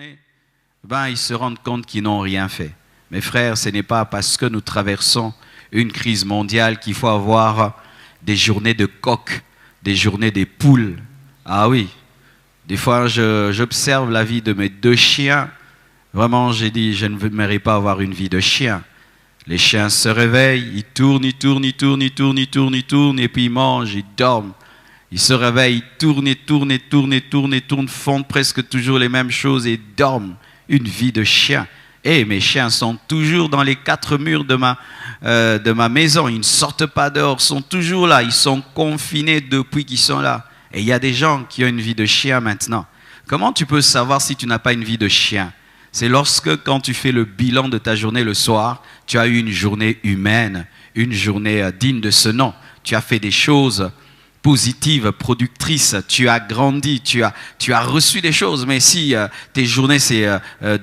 journée, ils se rendent compte qu'ils n'ont rien fait. Mes frères, ce n'est pas parce que nous traversons une crise mondiale qu'il faut avoir des journées de coq, des journées des poules. Ah oui, des fois j'observe la vie de mes 2 chiens. Vraiment, j'ai dit, je ne voudrais pas avoir une vie de chien. Les chiens se réveillent, ils tournent, et puis ils mangent, ils dorment. Ils se réveillent, ils tournent, font presque toujours les mêmes choses et dorment. Une vie de chien. Et mes chiens sont toujours dans les 4 murs de ma maison. Ils ne sortent pas dehors, ils sont toujours là. Ils sont confinés depuis qu'ils sont là. Et il y a des gens qui ont une vie de chien maintenant. Comment tu peux savoir si tu n'as pas une vie de chien? C'est lorsque, quand tu fais le bilan de ta journée le soir, tu as eu une journée humaine, une journée digne de ce nom. Tu as fait des choses positives, productrices, tu as grandi, tu as reçu des choses. Mais si tes journées, c'est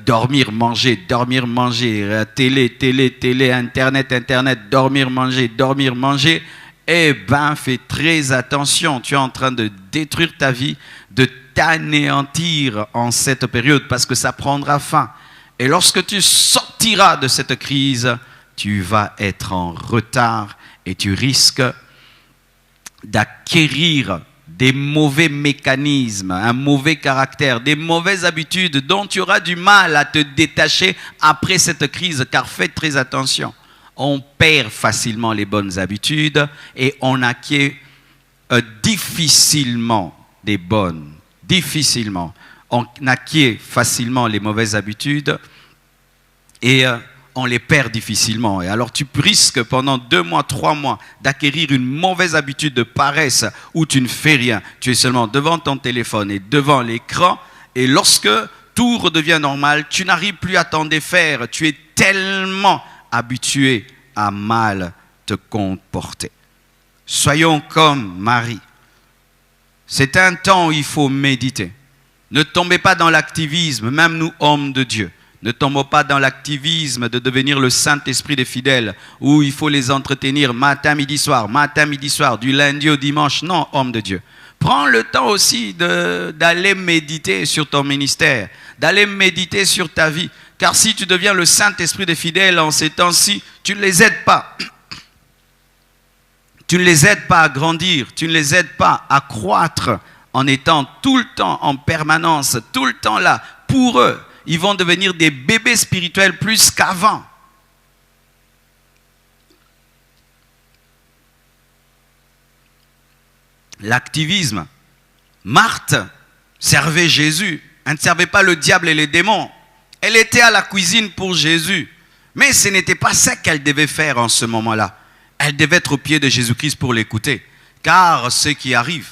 dormir, manger, télé, internet, dormir, manger, eh bien, fais très attention. Tu es en train de détruire ta vie, de t'anéantir en cette période parce que ça prendra fin. Et lorsque tu sortiras de cette crise, tu vas être en retard et tu risques d'acquérir des mauvais mécanismes, un mauvais caractère, des mauvaises habitudes dont tu auras du mal à te détacher après cette crise, car faites très attention. On perd facilement les bonnes habitudes et on acquiert difficilement des bonnes. Difficilement. On acquiert facilement les mauvaises habitudes et on les perd difficilement. Et alors tu risques pendant 2 mois, 3 mois d'acquérir une mauvaise habitude de paresse où tu ne fais rien. Tu es seulement devant ton téléphone et devant l'écran. Et lorsque tout redevient normal, tu n'arrives plus à t'en défaire. Tu es tellement habitué à mal te comporter. Soyons comme Marie. C'est un temps où il faut méditer. Ne tombez pas dans l'activisme, même nous, hommes de Dieu. Ne tombons pas dans l'activisme de devenir le Saint-Esprit des fidèles, où il faut les entretenir matin, midi, soir, du lundi au dimanche. Non, homme de Dieu. Prends le temps aussi d'aller méditer sur ton ministère, d'aller méditer sur ta vie. Car si tu deviens le Saint-Esprit des fidèles en ces temps-ci, tu ne les aides pas. Tu ne les aides pas à grandir, tu ne les aides pas à croître en étant tout le temps, en permanence, tout le temps là. Pour eux, ils vont devenir des bébés spirituels plus qu'avant. L'activisme. Marthe servait Jésus. Elle ne servait pas le diable et les démons. Elle était à la cuisine pour Jésus. Mais ce n'était pas ça qu'elle devait faire en ce moment-là. Elle devait être au pied de Jésus-Christ pour l'écouter. Car ce qui arrive,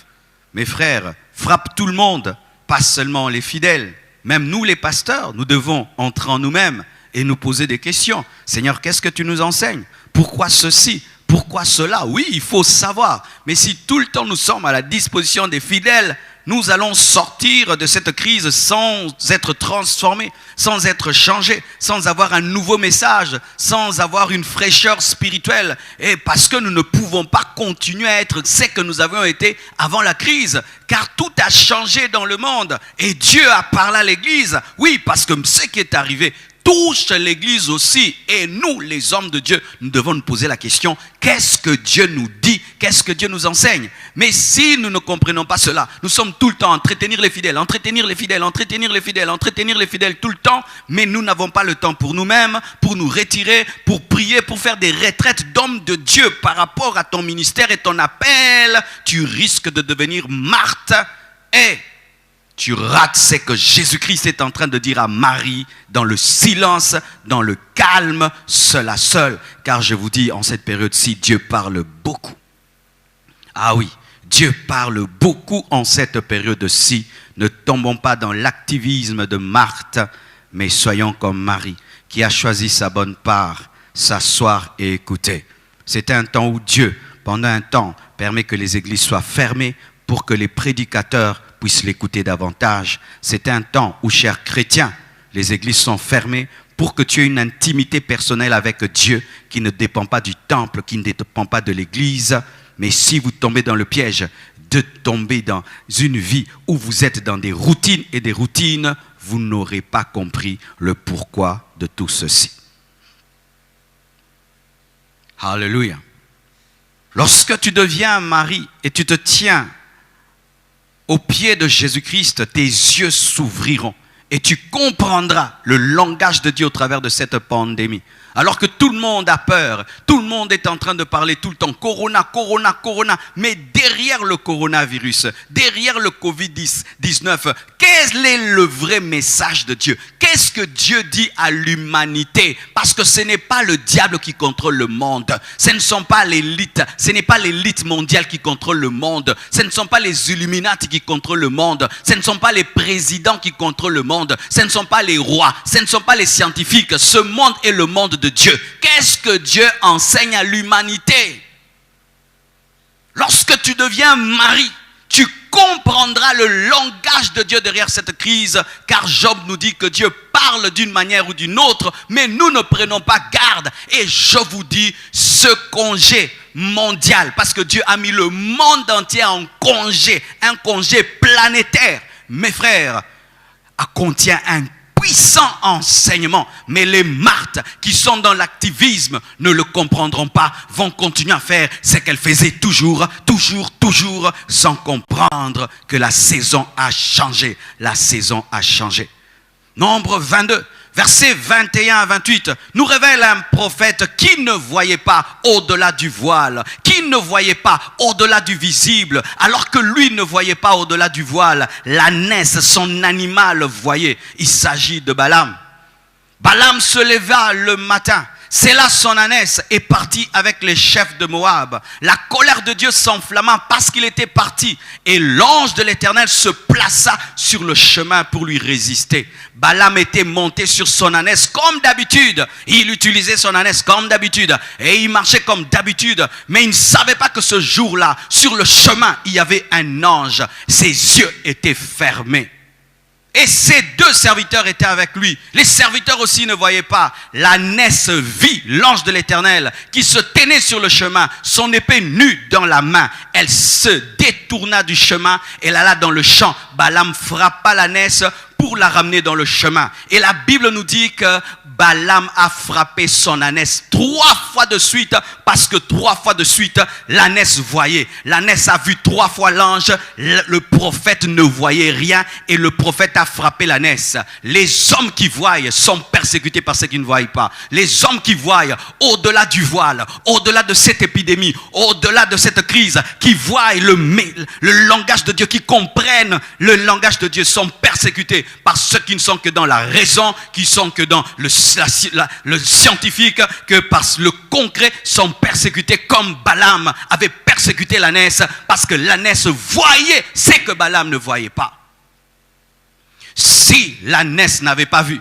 mes frères, frappe tout le monde, pas seulement les fidèles. Même nous, les pasteurs, nous devons entrer en nous-mêmes et nous poser des questions. Seigneur, qu'est-ce que tu nous enseignes? Pourquoi ceci? Pourquoi cela? Oui, il faut savoir. Mais si tout le temps nous sommes à la disposition des fidèles, nous allons sortir de cette crise sans être transformés, sans être changés, sans avoir un nouveau message, sans avoir une fraîcheur spirituelle. Et parce que nous ne pouvons pas continuer à être ce que nous avions été avant la crise. Car tout a changé dans le monde. Et Dieu a parlé à l'Église. Oui, parce que ce qui est arrivé touche l'Église aussi. Et nous, les hommes de Dieu, nous devons nous poser la question, qu'est-ce que Dieu nous dit? Qu'est-ce que Dieu nous enseigne? Mais si nous ne comprenons pas cela, nous sommes tout le temps à entretenir les fidèles tout le temps, mais nous n'avons pas le temps pour nous-mêmes, pour nous retirer, pour prier, pour faire des retraites d'hommes de Dieu par rapport à ton ministère et ton appel. Tu risques de devenir Marthe et tu rates ce que Jésus-Christ est en train de dire à Marie dans le silence, dans le calme, seul à seul. Car je vous dis, en cette période-ci, Dieu parle beaucoup. Ah oui, Dieu parle beaucoup en cette période-ci. Ne tombons pas dans l'activisme de Marthe, mais soyons comme Marie, qui a choisi sa bonne part, s'asseoir et écouter. C'est un temps où Dieu, pendant un temps, permet que les églises soient fermées pour que les prédicateurs puissent l'écouter davantage. C'est un temps où, chers chrétiens, les églises sont fermées pour que tu aies une intimité personnelle avec Dieu qui ne dépend pas du temple, qui ne dépend pas de l'église. Mais si vous tombez dans le piège de tomber dans une vie où vous êtes dans des routines et des routines, vous n'aurez pas compris le pourquoi de tout ceci. Alléluia. Lorsque tu deviens un mari et tu te tiens au pied de Jésus-Christ, tes yeux s'ouvriront et tu comprendras le langage de Dieu au travers de cette pandémie. Alors que tout le monde a peur, tout le monde est en train de parler tout le temps, corona, corona, corona. Mais derrière le coronavirus, derrière le Covid-19, quel est le vrai message de Dieu? Qu'est-ce que Dieu dit à l'humanité? Parce que ce n'est pas le diable qui contrôle le monde. Ce ne sont pas l'élite, ce n'est pas l'élite mondiale qui contrôle le monde. Ce ne sont pas les Illuminati qui contrôlent le monde. Ce ne sont pas les présidents qui contrôlent le monde. Ce ne sont pas les rois. Ce ne sont pas les scientifiques. Ce monde est le monde de Dieu. Qu'est-ce que Dieu enseigne à l'humanité? Lorsque tu deviens mari, tu comprendras le langage de Dieu derrière cette crise, car Job nous dit que Dieu parle d'une manière ou d'une autre, mais nous ne prenons pas garde. Et je vous dis, ce congé mondial, parce que Dieu a mis le monde entier en congé, un congé planétaire, mes frères, contient un puissant enseignement, mais les Marthes qui sont dans l'activisme ne le comprendront pas, vont continuer à faire ce qu'elles faisaient toujours, sans comprendre que la saison a changé. La saison a changé. Nombre 22, versets 21 à 28, nous révèle un prophète qui ne voyait pas au-delà du voile, qui ne voyait pas au-delà du visible, alors que lui ne voyait pas au-delà du voile. L'ânesse, son animal, voyait. Il s'agit de Balaam. Balaam se leva le matin. C'est là son ânesse est parti avec les chefs de Moab. La colère de Dieu s'enflamma parce qu'il était parti. Et l'ange de l'Éternel se plaça sur le chemin pour lui résister. Balaam était monté sur son ânesse comme d'habitude. Il utilisait son ânesse comme d'habitude. Et il marchait comme d'habitude. Mais il ne savait pas que ce jour-là, sur le chemin, il y avait un ange. Ses yeux étaient fermés. Et ses deux serviteurs étaient avec lui. Les serviteurs aussi ne voyaient pas. L'ânesse vit l'ange de l'Éternel qui se tenait sur le chemin, son épée nue dans la main. Elle se détourna du chemin, elle alla dans le champ. Balaam frappa l'ânesse pour la ramener dans le chemin. Et la Bible nous dit que Balaam a frappé son ânesse 3 fois de suite, parce que 3 fois de suite, l'ânesse voyait. L'ânesse a vu 3 fois l'ange, le prophète ne voyait rien et le prophète a frappé l'ânesse. Les hommes qui voient sont persécutés par ceux qui ne voient pas. Les hommes qui voient au-delà du voile, au-delà de cette épidémie, au-delà de cette crise, qui voient le langage de Dieu, qui comprennent le langage de Dieu, sont persécutés par ceux qui ne sont que dans la raison, qui sont que dans le scientifique, que par le concret, sont persécutés comme Balaam avait persécuté l'ânesse, parce que l'ânesse voyait ce que Balaam ne voyait pas. Si l'ânesse n'avait pas vu,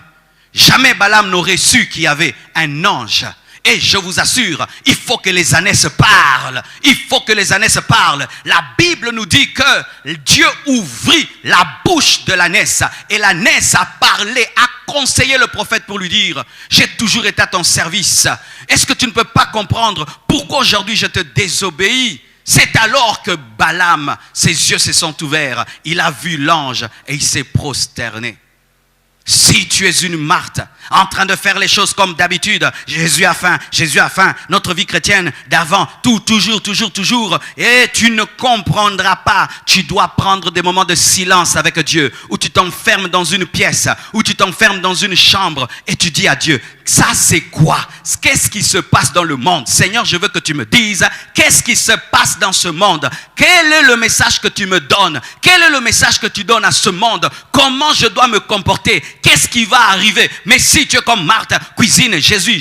jamais Balaam n'aurait su qu'il y avait un ange. Et je vous assure, il faut que les ânesses parlent. Il faut que les ânesses parlent. La Bible nous dit que Dieu ouvrit la bouche de l'ânesse. Et l'ânesse a parlé, a conseillé le prophète pour lui dire: j'ai toujours été à ton service. Est-ce que tu ne peux pas comprendre pourquoi aujourd'hui je te désobéis? C'est alors que Balaam, ses yeux se sont ouverts. Il a vu l'ange et il s'est prosterné. Si tu es une Marthe, en train de faire les choses comme d'habitude, Jésus a faim, notre vie chrétienne d'avant, toujours, et tu ne comprendras pas. Tu dois prendre des moments de silence avec Dieu, où tu t'enfermes dans une pièce, où tu t'enfermes dans une chambre, et tu dis à Dieu: ça c'est quoi? Qu'est-ce qui se passe dans le monde? Seigneur, je veux que tu me dises, qu'est-ce qui se passe dans ce monde? Quel est le message que tu me donnes? Quel est le message que tu donnes à ce monde? Comment je dois me comporter? Qu'est-ce qui va arriver? Mais si tu es comme Marthe, cuisine Jésus,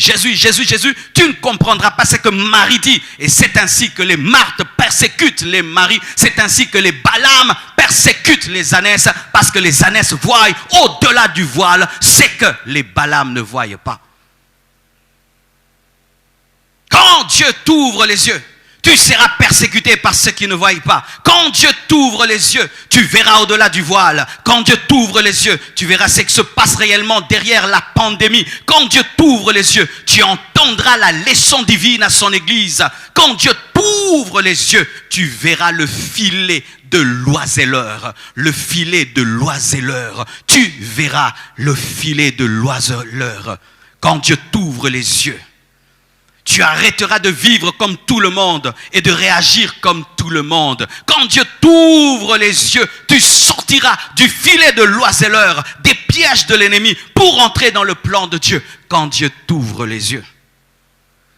tu ne comprendras pas ce que Marie dit. Et c'est ainsi que les Marthes persécutent les maris. C'est ainsi que les Balaam persécutent les ânesses, parce que les ânesses voient au-delà du voile ce que les Balaam ne voient pas. Quand Dieu t'ouvre les yeux, tu seras persécuté par ceux qui ne voient pas. Quand Dieu t'ouvre les yeux, tu verras au-delà du voile. Quand Dieu t'ouvre les yeux, tu verras ce qui se passe réellement derrière la pandémie. Quand Dieu t'ouvre les yeux, tu entendras la leçon divine à son église. Quand Dieu t'ouvre les yeux, tu verras le filet de l'oiseleur. Le filet de l'oiseleur. Tu verras le filet de l'oiseleur. Quand Dieu t'ouvre les yeux, tu arrêteras de vivre comme tout le monde et de réagir comme tout le monde. Quand Dieu t'ouvre les yeux, tu sortiras du filet de l'oiseleur, des pièges de l'ennemi pour entrer dans le plan de Dieu. Quand Dieu t'ouvre les yeux.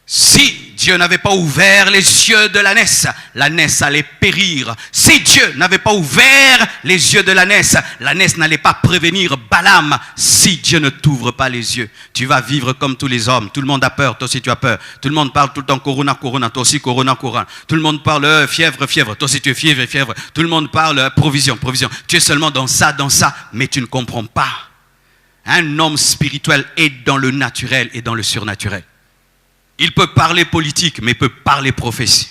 Si Dieu n'avait pas ouvert les yeux de l'ânesse allait périr. Si Dieu n'avait pas ouvert les yeux de l'ânesse n'allait pas prévenir Balaam. Si Dieu ne t'ouvre pas les yeux, tu vas vivre comme tous les hommes. Tout le monde a peur, toi aussi tu as peur. Tout le monde parle tout le temps corona, corona, toi aussi corona, corona. Tout le monde parle fièvre, fièvre, toi aussi tu es fièvre, fièvre. Tout le monde parle provision, provision. Tu es seulement dans ça, mais tu ne comprends pas. Un homme spirituel est dans le naturel et dans le surnaturel. Il peut parler politique, mais il peut parler prophétie.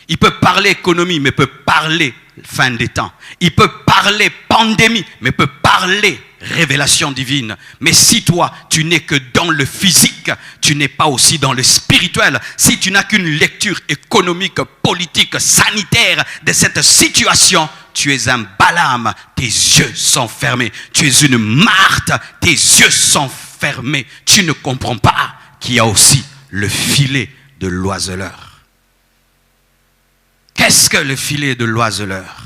Il peut parler économie, mais il peut parler fin des temps. Il peut parler pandémie, mais il peut parler révélation divine. Mais si toi, tu n'es que dans le physique, tu n'es pas aussi dans le spirituel. Si tu n'as qu'une lecture économique, politique, sanitaire de cette situation, tu es un Balaam, tes yeux sont fermés. Tu es une Marthe, tes yeux sont fermés. Tu ne comprends pas qu'il y a aussi le filet de l'oiseleur. Qu'est-ce que le filet de l'oiseleur?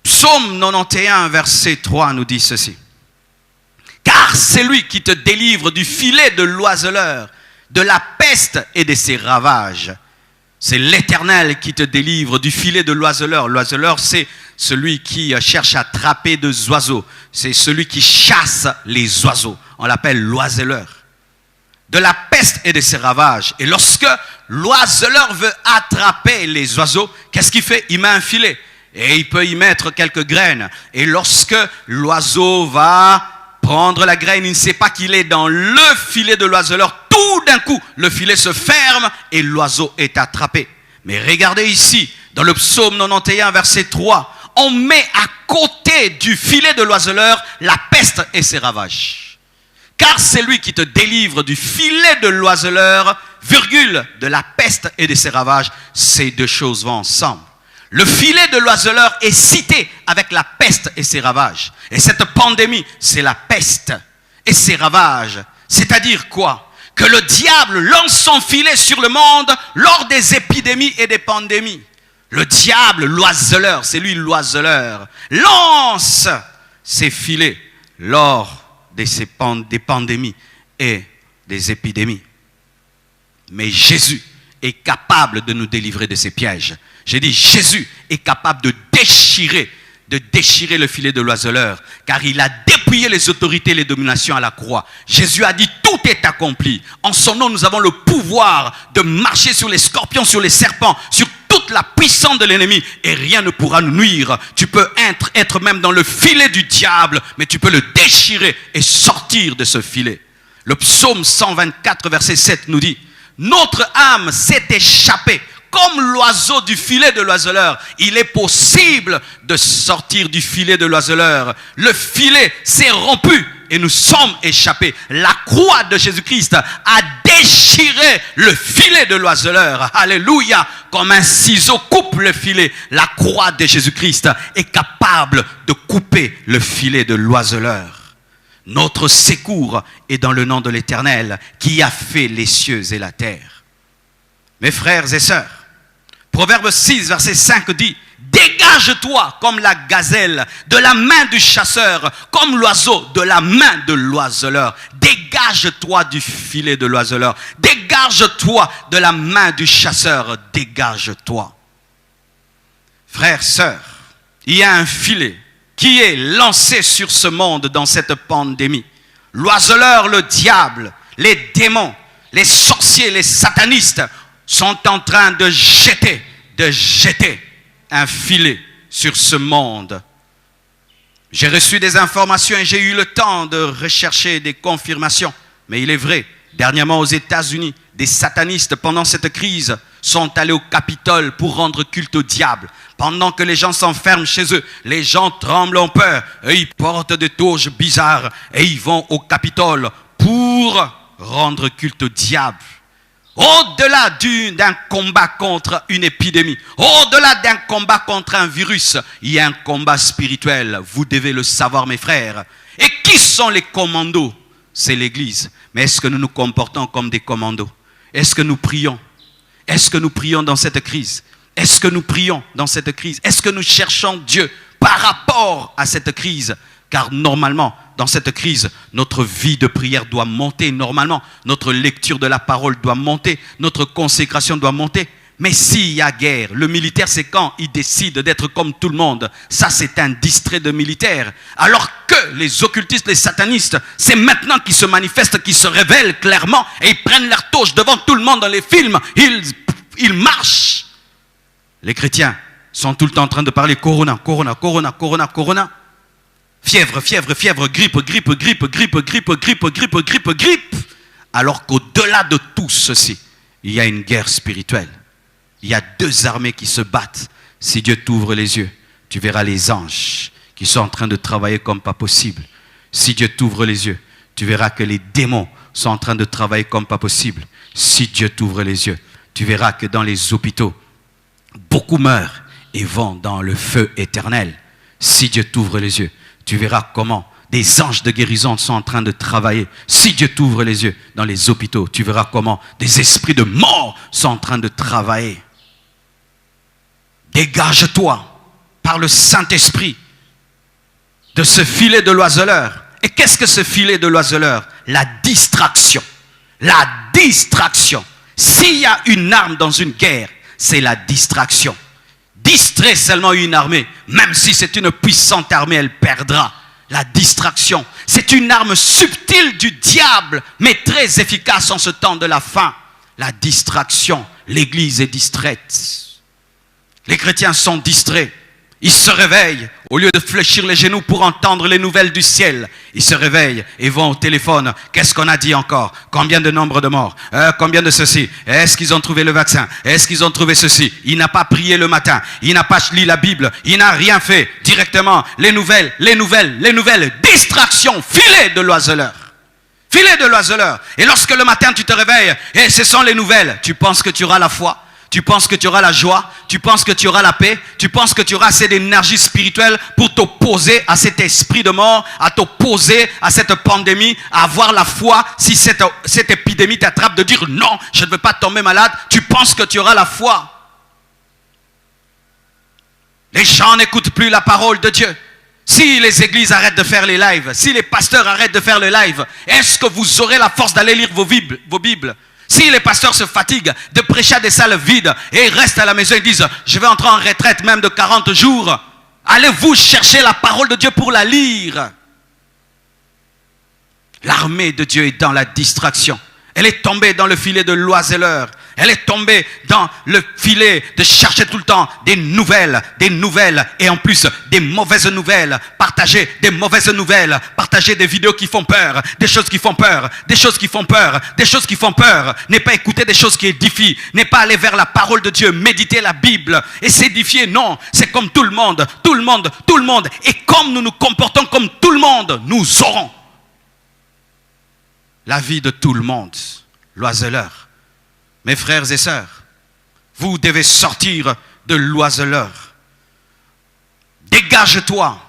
Psaume 91, verset 3 nous dit ceci. Car c'est lui qui te délivre du filet de l'oiseleur, de la peste et de ses ravages. C'est l'Éternel qui te délivre du filet de l'oiseleur. L'oiseleur, c'est celui qui cherche à attraper des oiseaux. C'est celui qui chasse les oiseaux. On l'appelle l'oiseleur. De la peste et de ses ravages. Et lorsque l'oiseleur veut attraper les oiseaux, qu'est-ce qu'il fait? Il met un filet. Et il peut y mettre quelques graines. Et lorsque l'oiseau va prendre la graine, il ne sait pas qu'il est dans le filet de l'oiseleur. Tout d'un coup, le filet se ferme et l'oiseau est attrapé. Mais regardez ici, dans le psaume 91, verset 3, on met à côté du filet de l'oiseleur la peste et ses ravages. Car c'est lui qui te délivre du filet de l'oiseleur, virgule, de la peste et de ses ravages. Ces deux choses vont ensemble. Le filet de l'oiseleur est cité avec la peste et ses ravages. Et cette pandémie, c'est la peste et ses ravages. C'est-à-dire quoi? Que le diable lance son filet sur le monde lors des épidémies et des pandémies. Le diable, l'oiseleur, c'est lui l'oiseleur, lance ses filets lors des pandémies et des épidémies. Mais Jésus est capable de nous délivrer de ces pièges. J'ai dit, Jésus est capable de déchirer le filet de l'oiseleur, car il a dépouillé les autorités et les dominations à la croix. Jésus a dit, tout est accompli. En son nom, nous avons le pouvoir de marcher sur les scorpions, sur les serpents, sur toute la puissance de l'ennemi, et rien ne pourra nous nuire. Tu peux être même dans le filet du diable, mais tu peux le déchirer et sortir de ce filet. Le psaume 124, verset 7 nous dit, notre âme s'est échappée comme l'oiseau du filet de l'oiseleur. Il est possible de sortir du filet de l'oiseleur. Le filet s'est rompu et nous sommes échappés. La croix de Jésus-Christ a déchiré le filet de l'oiseleur. Alléluia. Comme un ciseau coupe le filet, la croix de Jésus-Christ est capable de couper le filet de l'oiseleur. Notre secours est dans le nom de l'Éternel qui a fait les cieux et la terre. Mes frères et sœurs, Proverbe 6, verset 5 dit, dégage-toi comme la gazelle de la main du chasseur, comme l'oiseau de la main de l'oiseleur. Dégage-toi du filet de l'oiseleur. Dégage-toi de la main du chasseur. Dégage-toi. Frères, sœurs, il y a un filet qui est lancé sur ce monde dans cette pandémie. L'oiseleur, le diable, les démons, les sorciers, les satanistes sont en train de jeter un filet sur ce monde. J'ai reçu des informations et j'ai eu le temps de rechercher des confirmations. Mais il est vrai, dernièrement aux États-Unis, des satanistes pendant cette crise sont allés au Capitole pour rendre culte au diable. Pendant que les gens s'enferment chez eux, les gens tremblent en peur et ils portent des toges bizarres et ils vont au Capitole pour rendre culte au diable. Au-delà d'un combat contre une épidémie, au-delà d'un combat contre un virus, il y a un combat spirituel. Vous devez le savoir, mes frères. Et qui sont les commandos? C'est l'Église. Mais est-ce que nous nous comportons comme des commandos? Est-ce que nous prions? Est-ce que nous prions dans cette crise? Est-ce que nous prions dans cette crise? Est-ce que nous cherchons Dieu par rapport à cette crise? Car normalement, dans cette crise, notre vie de prière doit monter. Normalement, notre lecture de la parole doit monter. Notre consécration doit monter. Mais s'il y a guerre, le militaire, c'est quand il décide d'être comme tout le monde. Ça, c'est un distrait de militaire. Alors que les occultistes, les satanistes, c'est maintenant qu'ils se manifestent, qu'ils se révèlent clairement et ils prennent leur touche devant tout le monde dans les films. Ils marchent. Les chrétiens sont tout le temps en train de parler corona, corona, corona, corona, corona. Fièvre, fièvre, fièvre, grippe, grippe, grippe, grippe, grippe, grippe, grippe, grippe, grippe. Alors qu'au-delà de tout ceci, il y a une guerre spirituelle. Il y a deux armées qui se battent. Si Dieu t'ouvre les yeux, tu verras les anges qui sont en train de travailler comme pas possible. Si Dieu t'ouvre les yeux, tu verras que les démons sont en train de travailler comme pas possible. Si Dieu t'ouvre les yeux, tu verras que dans les hôpitaux, beaucoup meurent et vont dans le feu éternel. Si Dieu t'ouvre les yeux, tu verras comment des anges de guérison sont en train de travailler. Si Dieu t'ouvre les yeux dans les hôpitaux, tu verras comment des esprits de mort sont en train de travailler. Dégage-toi par le Saint-Esprit de ce filet de l'oiseleur. Et qu'est-ce que ce filet de l'oiseleur? La distraction. La distraction. S'il y a une arme dans une guerre, c'est la distraction. Distrait seulement une armée, même si c'est une puissante armée, elle perdra. La distraction, c'est une arme subtile du diable, mais très efficace en ce temps de la fin. La distraction, l'Église est distraite. Les chrétiens sont distraits. Ils se réveillent, au lieu de fléchir les genoux pour entendre les nouvelles du ciel. Ils se réveillent et vont au téléphone. Qu'est-ce qu'on a dit encore? Combien de nombre de morts? Combien de ceci? Est-ce qu'ils ont trouvé le vaccin? Est-ce qu'ils ont trouvé ceci? Il n'a pas prié le matin. Il n'a pas lu la Bible. Il n'a rien fait. Directement, les nouvelles, les nouvelles, les nouvelles. Distraction, filet de l'oiseleur. Filet de l'oiseleur. Et lorsque le matin tu te réveilles, et ce sont les nouvelles, tu penses que tu auras la foi? Tu penses que tu auras la joie, tu penses que tu auras la paix, tu penses que tu auras assez d'énergie spirituelle pour t'opposer à cet esprit de mort, à t'opposer à cette pandémie, à avoir la foi si cette épidémie t'attrape de dire non, je ne veux pas tomber malade. Tu penses que tu auras la foi. Les gens n'écoutent plus la parole de Dieu. Si les églises arrêtent de faire les lives, si les pasteurs arrêtent de faire le live, est-ce que vous aurez la force d'aller lire vos Bibles? Si les pasteurs se fatiguent de prêcher à des salles vides et ils restent à la maison et disent « Je vais entrer en retraite même de 40 jours », allez-vous chercher la parole de Dieu pour la lire? L'armée de Dieu est dans la distraction. Elle est tombée dans le filet de l'oiseleur. Elle est tombée dans le filet de chercher tout le temps des nouvelles et en plus des mauvaises nouvelles. Partager des mauvaises nouvelles, partager des vidéos qui font peur, des choses qui font peur, des choses qui font peur, des choses qui font peur. N'est pas écouter des choses qui édifient, n'est pas aller vers la parole de Dieu, méditer la Bible et s'édifier. Non, c'est comme tout le monde, tout le monde, tout le monde. Et comme nous nous comportons comme tout le monde, nous aurons la vie de tout le monde. L'oiseleur. Mes frères et sœurs, vous devez sortir de l'oiseleur. Dégage-toi.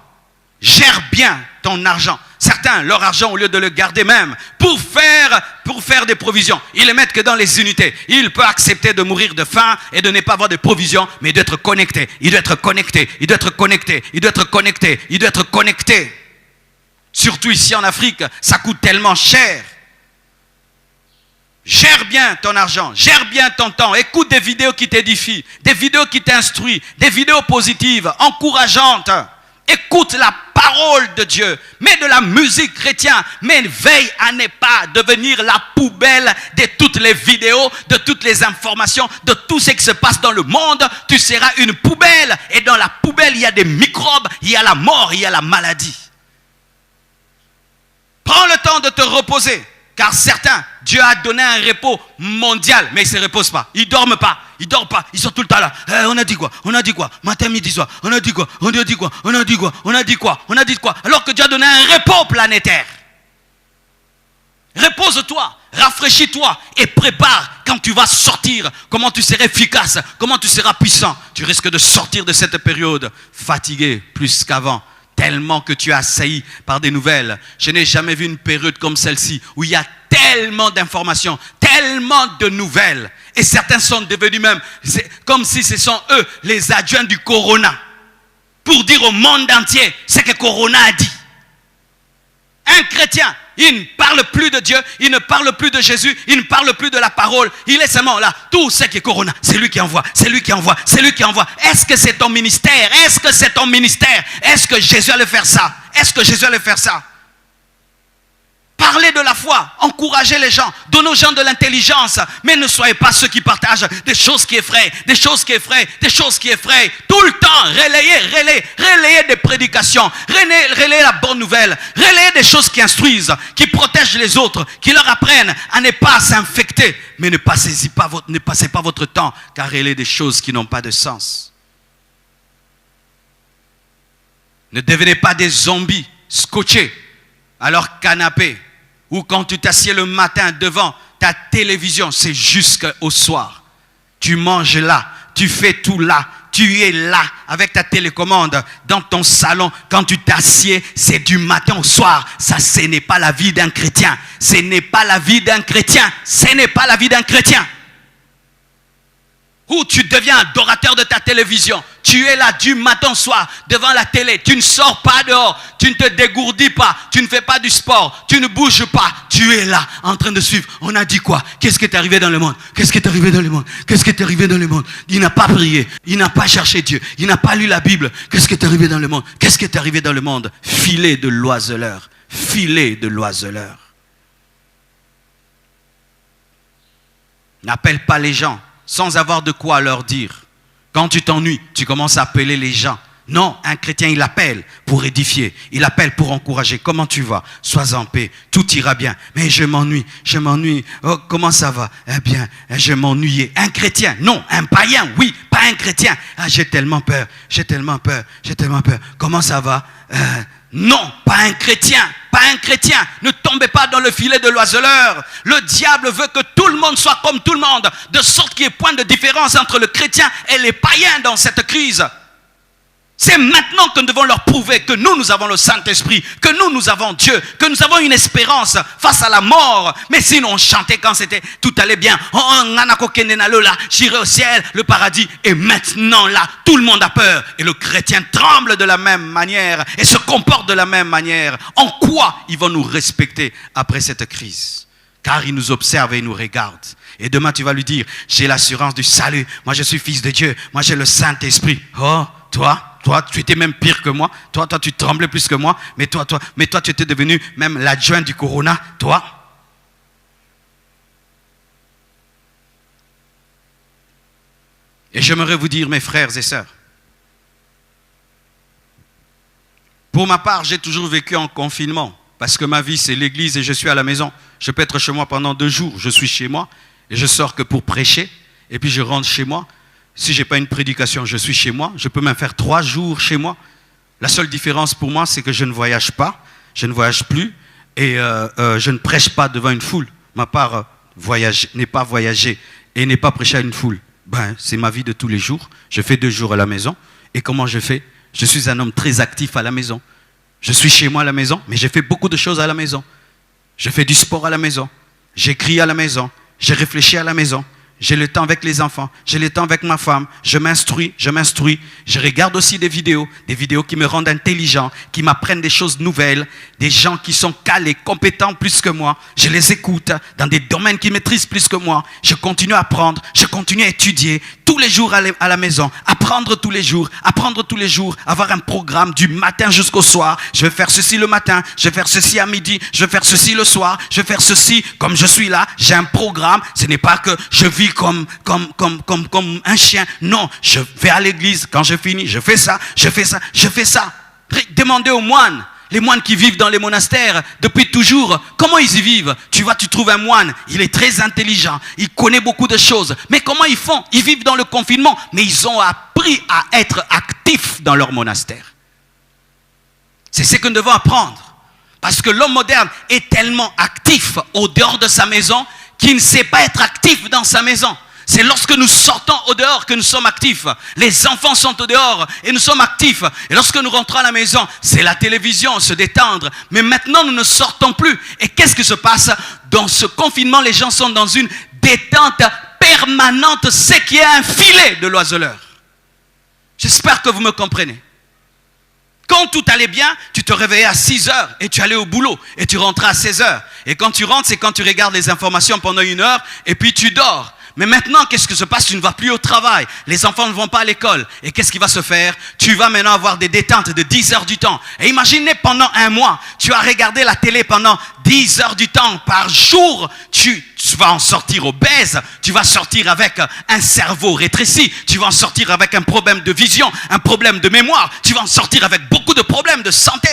Gère bien ton argent. Certains, leur argent, au lieu de le garder même pour faire des provisions, ils le mettent que dans les unités. Il peut accepter de mourir de faim et de ne pas avoir de provisions, mais d'être connecté. Il doit être connecté. Il doit être connecté. Il doit être connecté. Il doit être connecté. Surtout ici en Afrique, ça coûte tellement cher. Gère bien ton argent, gère bien ton temps, écoute des vidéos qui t'édifient, des vidéos qui t'instruisent, des vidéos positives, encourageantes. Écoute la parole de Dieu, mets de la musique chrétienne, mais veille à ne pas devenir la poubelle de toutes les vidéos, de toutes les informations, de tout ce qui se passe dans le monde. Tu seras une poubelle et dans la poubelle il y a des microbes, il y a la mort, il y a la maladie. Prends le temps de te reposer. Car certains, Dieu a donné un repos mondial, mais ils ne se reposent pas. Ils ne dorment pas. Ils ne dorment pas. Ils sont tout le temps là. On a dit quoi? On a dit quoi? Matin, midi, soir. On a dit quoi? On a dit quoi? On a dit quoi? On a dit quoi? On a dit quoi? Alors que Dieu a donné un repos planétaire. Repose-toi, rafraîchis-toi et prépare quand tu vas sortir. Comment tu seras efficace, comment tu seras puissant. Tu risques de sortir de cette période fatigué plus qu'avant. Tellement que tu es assailli par des nouvelles. Je n'ai jamais vu une période comme celle-ci où il y a tellement d'informations, tellement de nouvelles. Et certains sont devenus même, comme si ce sont eux les adjoints du Corona. Pour dire au monde entier ce que Corona a dit. Un chrétien, il ne parle plus de Dieu, il ne parle plus de Jésus, il ne parle plus de la parole. Il est seulement là. Tout ce qui est Corona, c'est lui qui envoie, c'est lui qui envoie, c'est lui qui envoie. Est-ce que c'est ton ministère? Est-ce que c'est ton ministère? Est-ce que Jésus allait faire ça? Est-ce que Jésus allait faire ça? Parlez de la foi, encouragez les gens, donnez aux gens de l'intelligence, mais ne soyez pas ceux qui partagent des choses qui effraient, des choses qui effraient, des choses qui effraient. Tout le temps, relayez des prédications, relayez la bonne nouvelle, relayez des choses qui instruisent, qui protègent les autres, qui leur apprennent à ne pas s'infecter. Mais ne passez pas votre temps qu'à relayer des choses qui n'ont pas de sens. Ne devenez pas des zombies scotchés à leur canapé. Ou quand tu t'assieds le matin devant ta télévision, c'est jusqu'au soir. Tu manges là, tu fais tout là, tu es là avec ta télécommande dans ton salon. Quand tu t'assieds, c'est du matin au soir. Ça, ce n'est pas la vie d'un chrétien. Ce n'est pas la vie d'un chrétien. Ce n'est pas la vie d'un chrétien. Ou tu deviens adorateur de ta télévision. Tu es là du matin au soir devant la télé. Tu ne sors pas dehors. Tu ne te dégourdis pas. Tu ne fais pas du sport. Tu ne bouges pas. Tu es là en train de suivre. On a dit quoi? Qu'est-ce qui est arrivé dans le monde? Qu'est-ce qui est arrivé dans le monde? Qu'est-ce qui est arrivé dans le monde? Il n'a pas prié. Il n'a pas cherché Dieu. Il n'a pas lu la Bible. Qu'est-ce qui est arrivé dans le monde? Qu'est-ce qui est arrivé dans le monde? Filet de l'oiseleur. Filet de l'oiseleur. N'appelle pas les gens sans avoir de quoi leur dire. Quand tu t'ennuies, tu commences à appeler les gens. Non, un chrétien, il appelle pour édifier. Il appelle pour encourager. Comment tu vas? Sois en paix. Tout ira bien. Mais je m'ennuie. Oh, comment ça va? Eh bien, je m'ennuyais. Un chrétien? Non. Un païen? Oui. Pas un chrétien. Ah, j'ai tellement peur. Comment ça va? Non, pas un chrétien. Pas un chrétien. Ne tombez pas dans le filet de l'oiseleur. Le diable veut que tout le monde soit comme tout le monde. De sorte qu'il y ait point de différence entre le chrétien et les païens dans cette crise. C'est maintenant que nous devons leur prouver que nous avons le Saint-Esprit, que nous avons Dieu, que nous avons une espérance face à la mort. Mais sinon on chantait quand tout allait bien. J'irai au ciel, le paradis. Et maintenant là, tout le monde a peur. Et le chrétien tremble de la même manière et se comporte de la même manière. En quoi ils vont nous respecter après cette crise? Car il nous observe et il nous regarde. Et demain tu vas lui dire, j'ai l'assurance du salut. Moi je suis fils de Dieu. Moi j'ai le Saint-Esprit. Oh, toi, tu étais même pire que moi. Toi, tu tremblais plus que moi. Mais toi, tu étais devenu même l'adjoint du Corona. Toi. Et j'aimerais vous dire, mes frères et sœurs, pour ma part, j'ai toujours vécu en confinement. Parce que ma vie, c'est l'église et je suis à la maison. Je peux être chez moi pendant 2 jours. Je suis chez moi et je sors que pour prêcher. Et puis je rentre chez moi. Si je n'ai pas une prédication, je suis chez moi. Je peux même faire 3 jours chez moi. La seule différence pour moi, c'est que je ne voyage pas. Je ne voyage plus. Et je ne prêche pas devant une foule. Ma part, n'est pas voyager et n'est pas prêcher à une foule. C'est ma vie de tous les jours. Je fais 2 jours à la maison. Et comment je fais? Je suis un homme très actif à la maison. Je suis chez moi à la maison, mais je fais beaucoup de choses à la maison. Je fais du sport à la maison. J'écris à la maison. Je réfléchis à la maison. J'ai le temps avec les enfants, j'ai le temps avec ma femme, je m'instruis. Je regarde aussi des vidéos qui me rendent intelligent, qui m'apprennent des choses nouvelles, des gens qui sont calés, compétents plus que moi. Je les écoute dans des domaines qu'ils maîtrisent plus que moi. Je continue à apprendre, je continue à étudier tous les jours à la maison, apprendre tous les jours, avoir un programme du matin jusqu'au soir. Je vais faire ceci le matin, je vais faire ceci à midi, je vais faire ceci le soir, je vais faire ceci comme je suis là. J'ai un programme, ce n'est pas que je vis comme un chien. Non, je vais à l'église. Quand je finis, je fais ça. Demandez aux moines. Les moines qui vivent dans les monastères depuis toujours, comment ils y vivent? Tu trouves un moine, il est très intelligent, il connaît beaucoup de choses. Mais comment ils font? Ils vivent dans le confinement, mais ils ont appris à être actifs dans leur monastère. C'est ce que nous devons apprendre. Parce que l'homme moderne est tellement actif au dehors de sa maison qu'il ne sait pas être actif dans sa maison. C'est lorsque nous sortons au dehors que nous sommes actifs. Les enfants sont au dehors et nous sommes actifs. Et lorsque nous rentrons à la maison, c'est la télévision, se détendre. Mais maintenant, nous ne sortons plus. Et qu'est-ce qui se passe? Dans ce confinement, les gens sont dans une détente permanente. C'est qu'il y a un filet de l'oiseleur. J'espère que vous me comprenez. Quand tout allait bien, tu te réveillais à 6 heures et tu allais au boulot et tu rentrais à 16 heures. Et quand tu rentres, c'est quand tu regardes les informations pendant 1 heure et puis tu dors. Mais maintenant, qu'est-ce qui se passe? Tu ne vas plus au travail. Les enfants ne vont pas à l'école. Et qu'est-ce qui va se faire? Tu vas maintenant avoir des détentes de 10 heures du temps. Et imaginez pendant 1 mois, tu as regardé la télé pendant 10 heures du temps par jour. Tu vas en sortir obèse. Tu vas sortir avec un cerveau rétréci. Tu vas en sortir avec un problème de vision, un problème de mémoire. Tu vas en sortir avec beaucoup de problèmes de santé.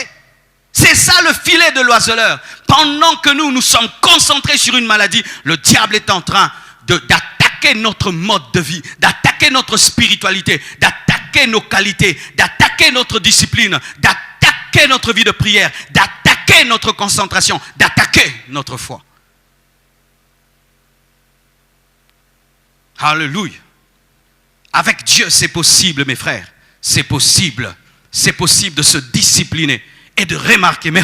C'est ça le filet de l'oiseleur. Pendant que nous sommes concentrés sur une maladie, le diable est en train d'attaquer notre mode de vie, d'attaquer notre spiritualité, d'attaquer nos qualités, d'attaquer notre discipline, d'attaquer notre vie de prière, d'attaquer notre concentration, d'attaquer notre foi. Alléluia. Avec Dieu, c'est possible, mes frères. C'est possible. C'est possible de se discipliner et de remarquer, mais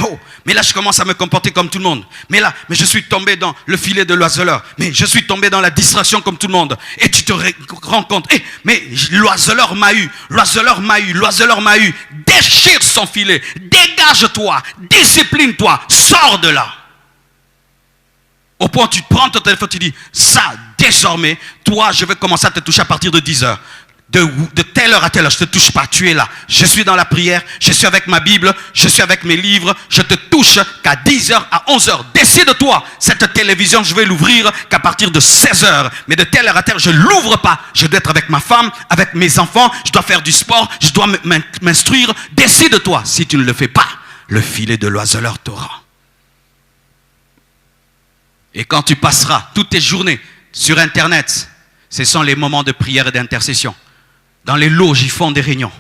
là je commence à me comporter comme tout le monde. Mais je suis tombé dans le filet de l'oiseleur. Mais je suis tombé dans la distraction comme tout le monde. Et tu te rends compte, mais l'oiseleur m'a eu, l'oiseleur m'a eu, l'oiseleur m'a eu. Déchire son filet, dégage-toi, discipline-toi, sors de là. Au point où tu prends ton téléphone, tu dis, ça, désormais, toi, je vais commencer à te toucher à partir de 10 heures. De telle heure à telle heure, je ne te touche pas, tu es là. Je suis dans la prière, je suis avec ma Bible, je suis avec mes livres, je te touche qu'à 10 heures, à 11 heures. Décide-toi, cette télévision, je vais l'ouvrir qu'à partir de 16 heures. Mais de telle heure à telle heure, je ne l'ouvre pas. Je dois être avec ma femme, avec mes enfants, je dois faire du sport, je dois m'instruire. Décide-toi, si tu ne le fais pas, le filet de l'oiseleur t'aura. Et quand tu passeras toutes tes journées sur Internet, ce sont les moments de prière et d'intercession. Dans les loges, ils font des réunions.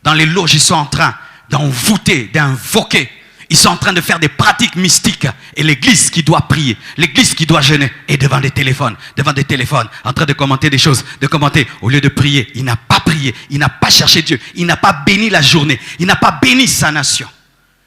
Dans les loges, ils sont en train d'envoûter, d'invoquer. Ils sont en train de faire des pratiques mystiques. Et l'église qui doit prier, l'église qui doit jeûner, est devant des téléphones, en train de commenter des choses, de commenter. Au lieu de prier, il n'a pas prié, il n'a pas cherché Dieu, il n'a pas béni la journée, il n'a pas béni sa nation.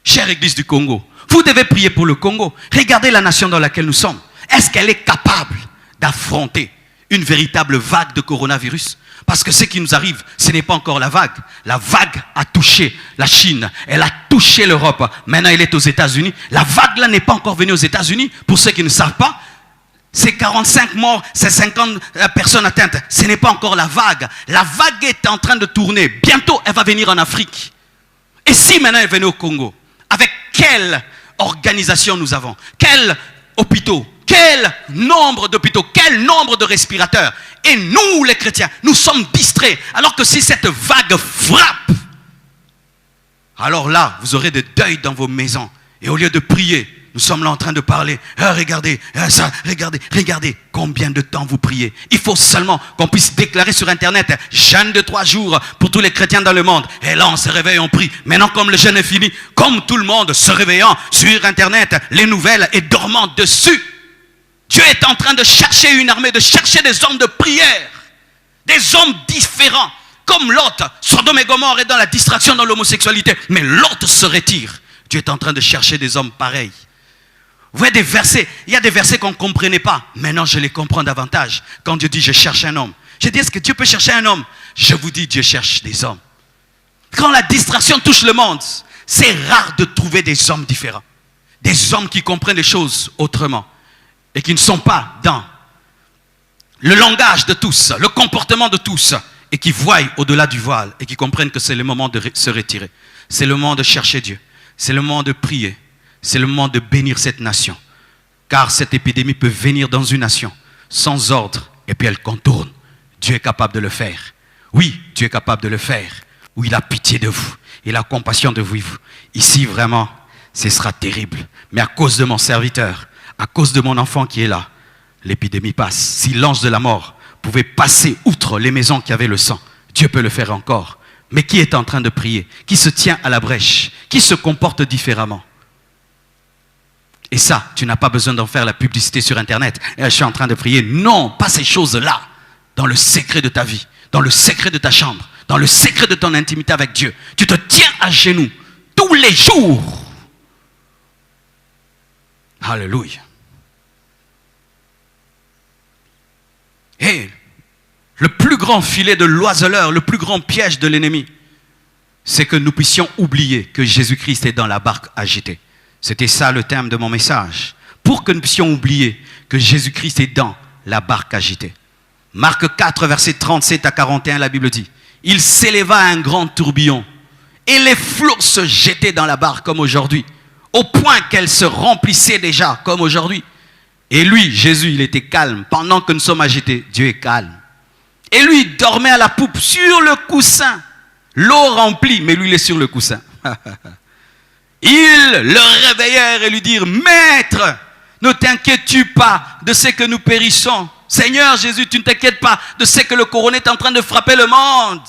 Chère église du Congo, vous devez prier pour le Congo. Regardez la nation dans laquelle nous sommes. Est-ce qu'elle est capable d'affronter une véritable vague de coronavirus? Parce que ce qui nous arrive, ce n'est pas encore la vague. La vague a touché la Chine, elle a touché l'Europe. Maintenant, elle est aux États-Unis. La vague là n'est pas encore venue aux États-Unis. Pour ceux qui ne savent pas, c'est 45 morts, c'est 50 personnes atteintes. Ce n'est pas encore la vague. La vague est en train de tourner. Bientôt, elle va venir en Afrique. Et si maintenant elle venait au Congo, avec quelle organisation nous avons? Quels hôpitaux? Quel nombre d'hôpitaux, quel nombre de respirateurs. Et nous, les chrétiens, nous sommes distraits. Alors que si cette vague frappe, alors là, vous aurez des deuils dans vos maisons. Et au lieu de prier, nous sommes là en train de parler. Regardez, ça, regardez. Combien de temps vous priez? Il faut seulement qu'on puisse déclarer sur Internet, jeûne de 3 jours pour tous les chrétiens dans le monde. Et là, on se réveille, on prie. Maintenant, comme le jeûne est fini, comme tout le monde se réveillant sur Internet, les nouvelles et dormant dessus, Dieu est en train de chercher une armée, de chercher des hommes de prière, des hommes différents, comme Lot. Sodome et Gomorrhe est dans la distraction, dans l'homosexualité, mais Lot se retire. Dieu est en train de chercher des hommes pareils. Vous voyez des versets, il y a des versets qu'on ne comprenait pas. Maintenant, je les comprends davantage. Quand Dieu dit, je cherche un homme. Je dis, est-ce que Dieu peut chercher un homme? Je vous dis, Dieu cherche des hommes. Quand la distraction touche le monde, c'est rare de trouver des hommes différents. Des hommes qui comprennent les choses autrement. Et qui ne sont pas dans le langage de tous, le comportement de tous, et qui voient au-delà du voile, et qui comprennent que c'est le moment de se retirer. C'est le moment de chercher Dieu. C'est le moment de prier. C'est le moment de bénir cette nation. Car cette épidémie peut venir dans une nation, sans ordre, et puis elle contourne. Dieu est capable de le faire. Oui, Dieu est capable de le faire. Oui, il a pitié de vous. Il a compassion de vous. Ici, vraiment, ce sera terrible. Mais à cause de mon serviteur, à cause de mon enfant qui est là, l'épidémie passe. Si l'ange de la mort pouvait passer outre les maisons qui avaient le sang, Dieu peut le faire encore. Mais qui est en train de prier? Qui se tient à la brèche? Qui se comporte différemment? Et ça, tu n'as pas besoin d'en faire la publicité sur Internet. Et je suis en train de prier. Non, pas ces choses-là. Dans le secret de ta vie, dans le secret de ta chambre, dans le secret de ton intimité avec Dieu. Tu te tiens à genoux tous les jours. Alléluia. Et le plus grand filet de l'oiseleur, le plus grand piège de l'ennemi, c'est que nous puissions oublier que Jésus-Christ est dans la barque agitée. C'était ça le thème de mon message. Pour que nous puissions oublier que Jésus-Christ est dans la barque agitée. Marc 4, versets 37 à 41, la Bible dit, « Il s'éleva un grand tourbillon, et les flots se jetaient dans la barque comme aujourd'hui, au point qu'elle se remplissait déjà comme aujourd'hui. Et lui, Jésus, il était calme. Pendant que nous sommes agités, Dieu est calme. Et lui, il dormait à la poupe sur le coussin. L'eau remplie, mais lui, il est sur le coussin. Ils le réveillèrent et lui dirent, « Maître, ne t'inquiètes-tu pas de ce que nous périssons? Seigneur Jésus, tu ne t'inquiètes pas de ce que le couronné est en train de frapper le monde. »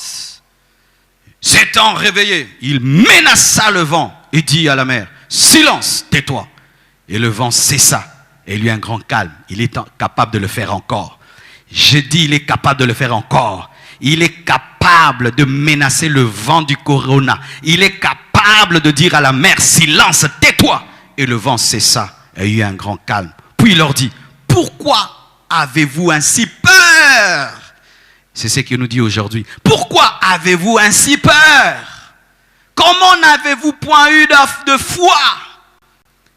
S'étant réveillé, il menaça le vent et dit à la mer, « Silence, tais-toi. » Et le vent cessa et il y eut un grand calme. Il est capable de le faire encore. J'ai dit, il est capable de le faire encore. Il est capable de menacer le vent du corona. Il est capable de dire à la mer, « Silence, tais-toi. » Et le vent cessa et il y eut un grand calme. Puis il leur dit, « Pourquoi avez-vous ainsi peur? » C'est ce qu'il nous dit aujourd'hui. Pourquoi avez-vous ainsi peur? Comment n'avez-vous point eu de foi?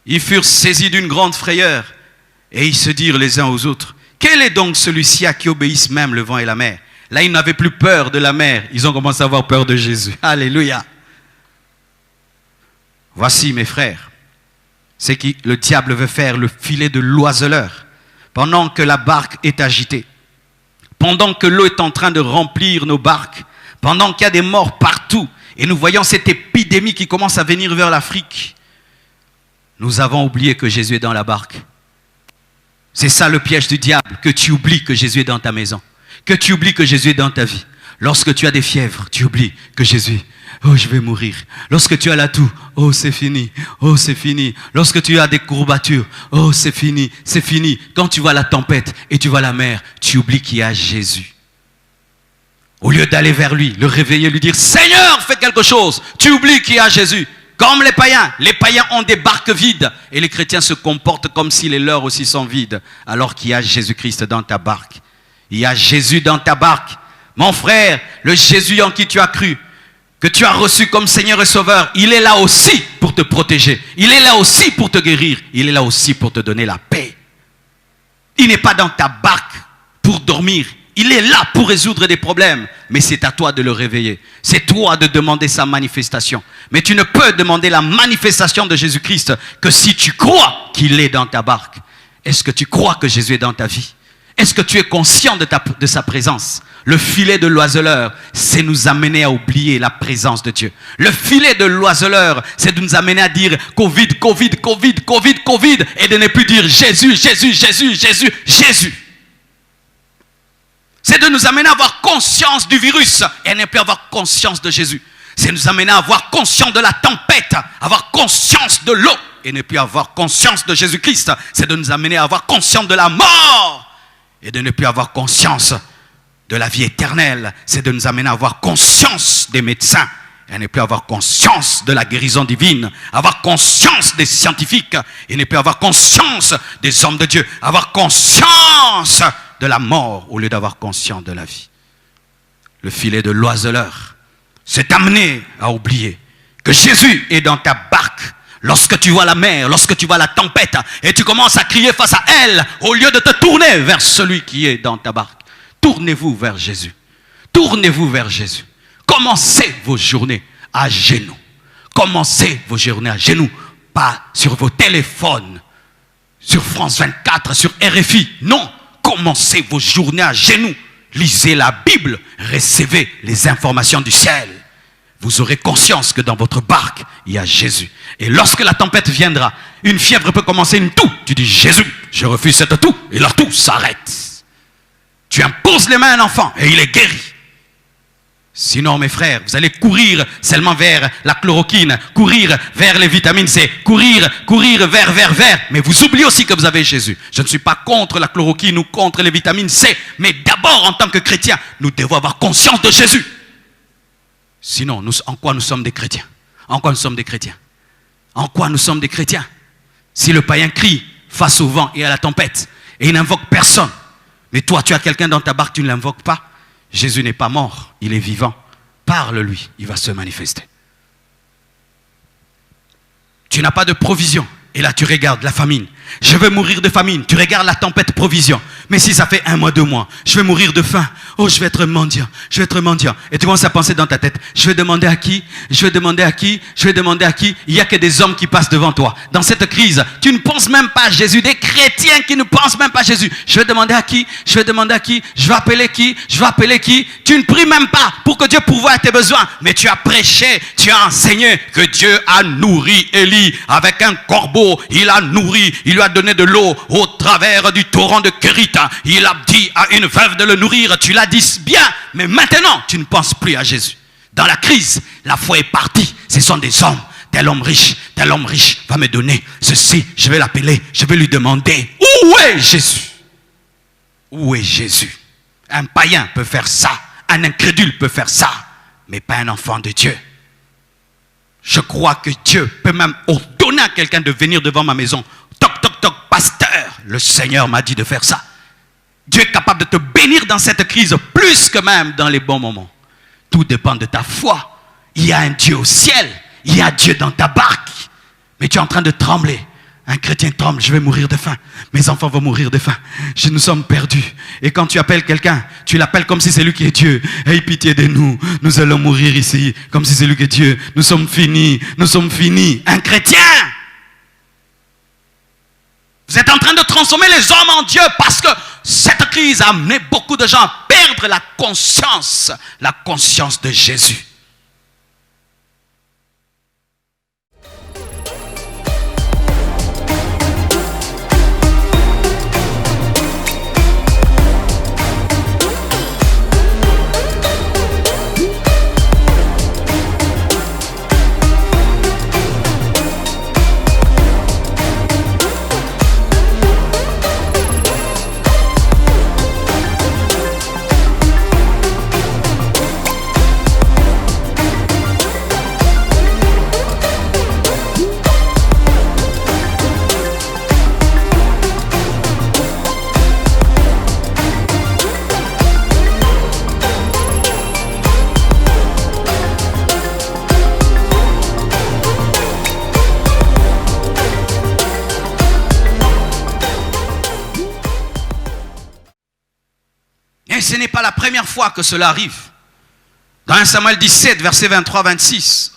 Ils furent saisis d'une grande frayeur et ils se dirent les uns aux autres, quel est donc celui-ci à qui obéissent même le vent et la mer? Là, ils n'avaient plus peur de la mer. Ils ont commencé à avoir peur de Jésus. Alléluia. Voici, mes frères, ce que le diable veut faire, le filet de l'oiseleur. Pendant que la barque est agitée, pendant que l'eau est en train de remplir nos barques, pendant qu'il y a des morts partout, et nous voyons cette épidémie qui commence à venir vers l'Afrique, nous avons oublié que Jésus est dans la barque. C'est ça le piège du diable, que tu oublies que Jésus est dans ta maison, que tu oublies que Jésus est dans ta vie. Lorsque tu as des fièvres, tu oublies que Jésus, oh je vais mourir. Lorsque tu as la toux, oh c'est fini, oh c'est fini. Lorsque tu as des courbatures, oh c'est fini, c'est fini. Quand tu vois la tempête et tu vois la mer, tu oublies qu'il y a Jésus. Au lieu d'aller vers lui, le réveiller, lui dire, Seigneur, fais quelque chose, tu oublies qu'il y a Jésus. Comme les païens ont des barques vides et les chrétiens se comportent comme si les leurs aussi sont vides, alors qu'il y a Jésus-Christ dans ta barque. Il y a Jésus dans ta barque. Mon frère, le Jésus en qui tu as cru, que tu as reçu comme Seigneur et Sauveur, il est là aussi pour te protéger. Il est là aussi pour te guérir. Il est là aussi pour te donner la paix. Il n'est pas dans ta barque pour dormir. Il est là pour résoudre des problèmes. Mais c'est à toi de le réveiller. C'est toi de demander sa manifestation. Mais tu ne peux demander la manifestation de Jésus-Christ que si tu crois qu'il est dans ta barque. Est-ce que tu crois que Jésus est dans ta vie? Est-ce que tu es conscient de sa présence? Le filet de l'oiseleur, c'est nous amener à oublier la présence de Dieu. Le filet de l'oiseleur, c'est de nous amener à dire Covid, Covid, Covid, Covid, Covid, et de ne plus dire Jésus, Jésus, Jésus, Jésus, Jésus. C'est de nous amener à avoir conscience du virus et à ne plus avoir conscience de Jésus. C'est de nous amener à avoir conscience de la tempête, avoir conscience de l'eau et ne plus avoir conscience de Jésus-Christ. C'est de nous amener à avoir conscience de la mort et de ne plus avoir conscience de la vie éternelle. C'est de nous amener à avoir conscience des médecins et à ne plus avoir conscience de la guérison divine, avoir conscience des scientifiques et ne plus avoir conscience des hommes de Dieu, avoir conscience de la mort au lieu d'avoir conscience de la vie. Le filet de l'oiseleur, c'est amené à oublier que Jésus est dans ta barque. Lorsque tu vois la mer, lorsque tu vois la tempête et tu commences à crier face à elle, au lieu de te tourner vers celui qui est dans ta barque, tournez-vous vers Jésus. Tournez-vous vers Jésus. Commencez vos journées à genoux. Commencez vos journées à genoux, pas sur vos téléphones, sur France 24, sur RFI. Non, commencez vos journées à genoux. Lisez la Bible, recevez les informations du ciel. Vous aurez conscience que dans votre barque, il y a Jésus. Et lorsque la tempête viendra, une fièvre peut commencer, une toux. Tu dis, Jésus, je refuse cette toux. Et la toux s'arrête. Tu imposes les mains à un enfant et il est guéri. Sinon, mes frères, vous allez courir seulement vers la chloroquine, courir vers les vitamines C, courir vers. Mais vous oubliez aussi que vous avez Jésus. Je ne suis pas contre la chloroquine ou contre les vitamines C. Mais d'abord, en tant que chrétiens, nous devons avoir conscience de Jésus. Sinon, en quoi nous sommes des chrétiens? En quoi nous sommes des chrétiens? En quoi nous sommes des chrétiens? Si le païen crie face au vent et à la tempête, et il n'invoque personne, mais toi, tu as quelqu'un dans ta barque, tu ne l'invoques pas, Jésus n'est pas mort, il est vivant. Parle-lui, il va se manifester. Tu n'as pas de provision. Et là, tu regardes la famine. Je vais mourir de famine. Tu regardes la tempête provision. Mais si ça fait 1 mois, 2 mois, je vais mourir de faim. Oh, je vais être mendiant. Je vais être mendiant. Et tu commences à penser dans ta tête, je vais demander à qui? Je vais demander à qui? Je vais demander à qui? Il n'y a que des hommes qui passent devant toi. Dans cette crise, tu ne penses même pas à Jésus. Des chrétiens qui ne pensent même pas à Jésus. Je vais demander à qui? Je vais demander à qui? Je vais appeler qui? Je vais appeler qui? Tu ne pries même pas pour que Dieu pourvoie à tes besoins. Mais tu as prêché, tu as enseigné que Dieu a nourri Élie avec un corbeau. Il a nourri, il lui a donné de l'eau au travers du torrent de Kérita. Il a dit à une veuve de le nourrir. Tu l'as dit bien, mais maintenant tu ne penses plus à Jésus. Dans la crise, la foi est partie. Ce sont des hommes. Tel homme riche va me donner ceci. Je vais l'appeler, je vais lui demander, où est Jésus? Où est Jésus? Un païen peut faire ça, un incrédule peut faire ça, mais pas un enfant de Dieu. Je crois que Dieu peut même ordonner à quelqu'un de venir devant ma maison. Toc, toc, toc, pasteur. Le Seigneur m'a dit de faire ça. Dieu est capable de te bénir dans cette crise, plus que même dans les bons moments. Tout dépend de ta foi. Il y a un Dieu au ciel. Il y a Dieu dans ta barque. Mais tu es en train de trembler. Un chrétien tremble, je vais mourir de faim. Mes enfants vont mourir de faim. Nous sommes perdus. Et quand tu appelles quelqu'un, tu l'appelles comme si c'est lui qui est Dieu. Aie pitié de nous. Nous allons mourir ici. Comme si c'est lui qui est Dieu. Nous sommes finis. Nous sommes finis. Un chrétien. Vous êtes en train de transformer les hommes en Dieu parce que cette crise a amené beaucoup de gens à perdre la conscience de Jésus. Et ce n'est pas la première fois que cela arrive. Dans 1 Samuel 17, verset 23-26,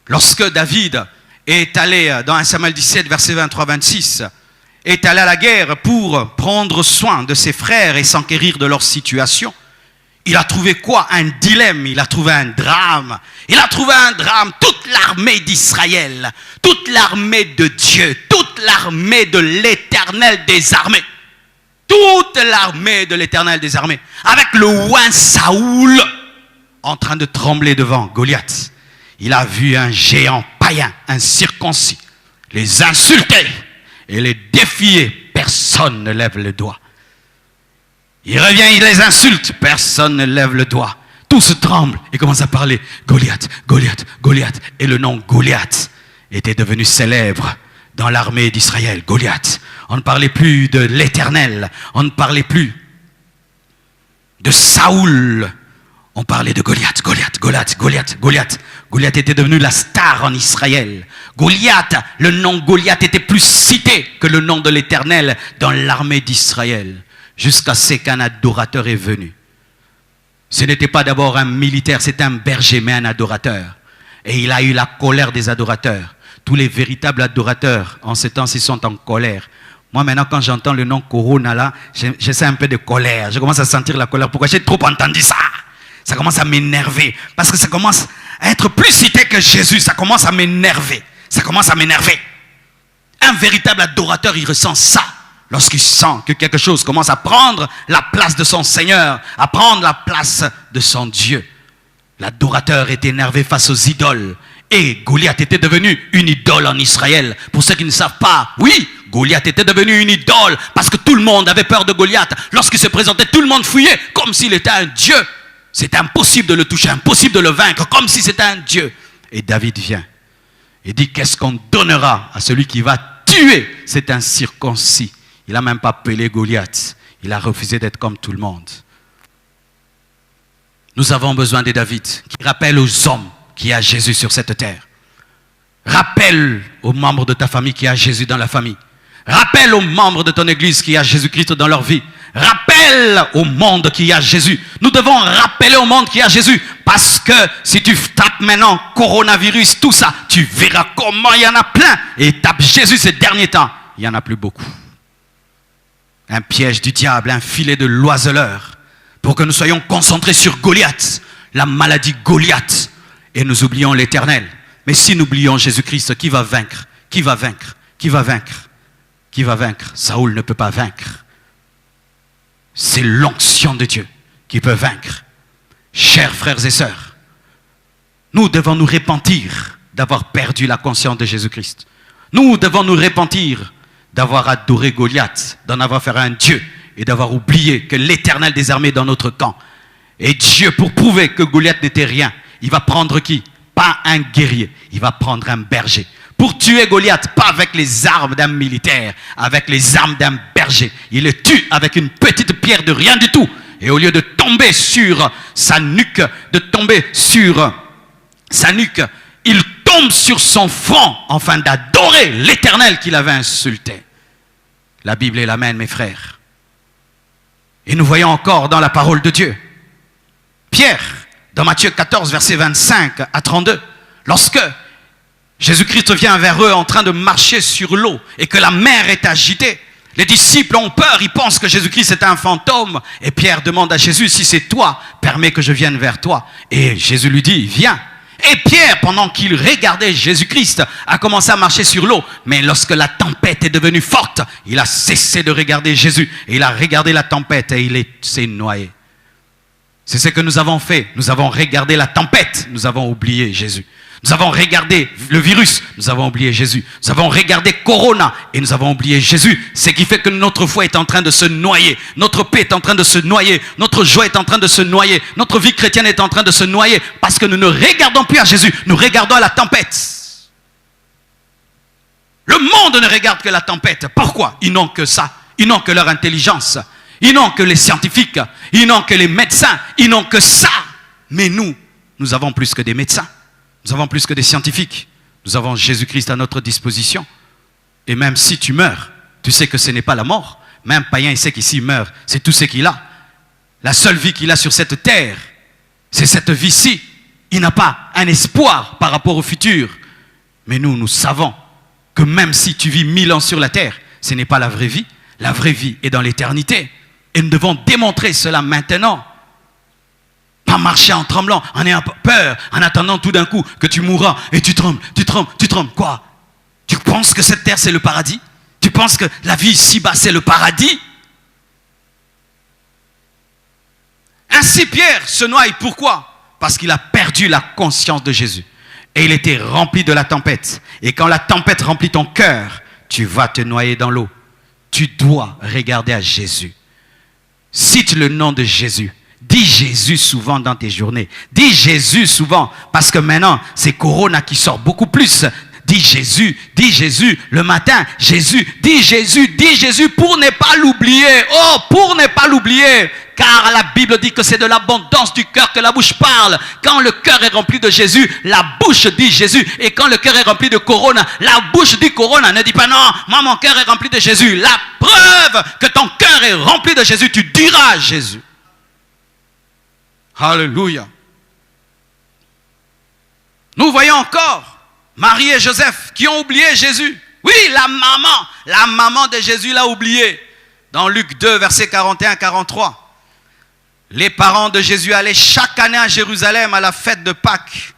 lorsque David est allé, dans 1 Samuel 17, verset 23-26, est allé à la guerre pour prendre soin de ses frères et s'enquérir de leur situation, il a trouvé quoi? Un dilemme, il a trouvé un drame. Il a trouvé un drame. Toute l'armée d'Israël, toute l'armée de Dieu, toute l'armée de l'Éternel des armées, toute l'armée de l'Éternel des armées, avec le roi Saoul en train de trembler devant Goliath. Il a vu un géant païen, un circoncis, les insulter et les défier. Personne ne lève le doigt. Il revient, il les insulte. Personne ne lève le doigt. Tous tremblent et commencent à parler. Goliath, Goliath, Goliath. Et le nom Goliath était devenu célèbre dans l'armée d'Israël. Goliath. On ne parlait plus de l'Éternel. On ne parlait plus de Saoul. On parlait de Goliath, Goliath, Goliath, Goliath, Goliath. Goliath était devenu la star en Israël. Goliath, le nom Goliath était plus cité que le nom de l'Éternel dans l'armée d'Israël. Jusqu'à ce qu'un adorateur est venu. Ce n'était pas d'abord un militaire, c'était un berger, mais un adorateur. Et il a eu la colère des adorateurs. Tous les véritables adorateurs, en ce temps-ci, sont en colère. Moi, maintenant, quand j'entends le nom Corona, là, je sens un peu de colère. Je commence à sentir la colère. Pourquoi? J'ai trop entendu ça. Ça commence à m'énerver. Parce que ça commence à être plus cité que Jésus. Ça commence à m'énerver. Ça commence à m'énerver. Un véritable adorateur, il ressent ça. Lorsqu'il sent que quelque chose commence à prendre la place de son Seigneur, à prendre la place de son Dieu. L'adorateur était énervé face aux idoles. Et Goliath était devenu une idole en Israël. Pour ceux qui ne savent pas, oui, Goliath était devenu une idole parce que tout le monde avait peur de Goliath. Lorsqu'il se présentait, tout le monde fuyait comme s'il était un dieu. C'était impossible de le toucher, impossible de le vaincre, comme si c'était un dieu. Et David vient et dit, qu'est-ce qu'on donnera à celui qui va tuer cet incirconcis? Il n'a même pas appelé Goliath. Il a refusé d'être comme tout le monde. Nous avons besoin de David qui rappelle aux hommes qu'il y a Jésus sur cette terre. Rappelle aux membres de ta famille qu'il y a Jésus dans la famille. Rappelle aux membres de ton église qu'il y a Jésus-Christ dans leur vie. Rappelle au monde qu'il y a Jésus. Nous devons rappeler au monde qu'il y a Jésus. Parce que si tu tapes maintenant coronavirus, tout ça, tu verras comment il y en a plein. Et tape Jésus ces derniers temps, il n'y en a plus beaucoup. Un piège du diable, un filet de l'oiseleur. Pour que nous soyons concentrés sur Goliath, la maladie Goliath. Et nous oublions l'éternel. Mais si nous oublions Jésus-Christ, qui va vaincre? Qui va vaincre? Qui va vaincre? Qui va vaincre? Saoul ne peut pas vaincre. C'est l'onction de Dieu qui peut vaincre. Chers frères et sœurs, nous devons nous repentir d'avoir perdu la conscience de Jésus-Christ. Nous devons nous repentir d'avoir adoré Goliath, d'en avoir fait un Dieu et d'avoir oublié que l'Éternel des armées est dans notre camp. Et Dieu, pour prouver que Goliath n'était rien, il va prendre qui? Pas un guerrier, il va prendre un berger. Pour tuer Goliath, pas avec les armes d'un militaire, avec les armes d'un berger. Il le tue avec une petite pierre de rien du tout. Et au lieu de tomber sur sa nuque, il tombe sur son front, afin d'adorer l'Éternel qu'il avait insulté. La Bible est la même, mes frères. Et nous voyons encore dans la parole de Dieu, Pierre, dans Matthieu 14, versets 25 à 32, lorsque Jésus-Christ vient vers eux en train de marcher sur l'eau et que la mer est agitée, les disciples ont peur, ils pensent que Jésus-Christ est un fantôme. Et Pierre demande à Jésus, si c'est toi, permets que je vienne vers toi. Et Jésus lui dit, viens. Et Pierre, pendant qu'il regardait Jésus-Christ, a commencé à marcher sur l'eau. Mais lorsque la tempête est devenue forte, il a cessé de regarder Jésus. Et il a regardé la tempête et il s'est noyé. C'est ce que nous avons fait. Nous avons regardé la tempête, nous avons oublié Jésus. Nous avons regardé le virus, nous avons oublié Jésus. Nous avons regardé Corona et nous avons oublié Jésus. Ce qui fait que notre foi est en train de se noyer. Notre paix est en train de se noyer. Notre joie est en train de se noyer. Notre vie chrétienne est en train de se noyer. Parce que nous ne regardons plus à Jésus, nous regardons à la tempête. Le monde ne regarde que la tempête. Pourquoi? Ils n'ont que ça. Ils n'ont que leur intelligence. Ils n'ont que les scientifiques. Ils n'ont que les médecins. Ils n'ont que ça. Mais nous avons plus que des médecins. Nous avons plus que des scientifiques. Nous avons Jésus-Christ à notre disposition. Et même si tu meurs, tu sais que ce n'est pas la mort. Même païen, il sait qu'ici il meurt. C'est tout ce qu'il a. La seule vie qu'il a sur cette terre, c'est cette vie-ci. Il n'a pas un espoir par rapport au futur. Mais nous savons que même si tu vis 1000 ans sur la terre, ce n'est pas la vraie vie. La vraie vie est dans l'éternité. Et nous devons démontrer cela maintenant. Pas marcher en tremblant, en ayant peur, en attendant tout d'un coup que tu mourras et tu trembles. Quoi? Tu penses que cette terre c'est le paradis? Tu penses que la vie ici-bas c'est le paradis? Ainsi Pierre se noie. Pourquoi? Parce qu'il a perdu la conscience de Jésus. Et il était rempli de la tempête. Et quand la tempête remplit ton cœur, tu vas te noyer dans l'eau. Tu dois regarder à Jésus. Cite le nom de Jésus. Dis Jésus souvent dans tes journées. Dis Jésus souvent. Parce que maintenant, c'est Corona qui sort beaucoup plus. Dis Jésus le matin. Jésus, dis Jésus pour ne pas l'oublier. Oh, pour ne pas l'oublier. Car la Bible dit que c'est de l'abondance du cœur que la bouche parle. Quand le cœur est rempli de Jésus, la bouche dit Jésus. Et quand le cœur est rempli de Corona, la bouche dit Corona. Ne dis pas non, moi mon cœur est rempli de Jésus. La preuve que ton cœur est rempli de Jésus, tu diras Jésus. Alléluia. Nous voyons encore Marie et Joseph qui ont oublié Jésus. Oui, la maman de Jésus l'a oublié. Dans Luc 2, versets 41-43. Les parents de Jésus allaient chaque année à Jérusalem à la fête de Pâques.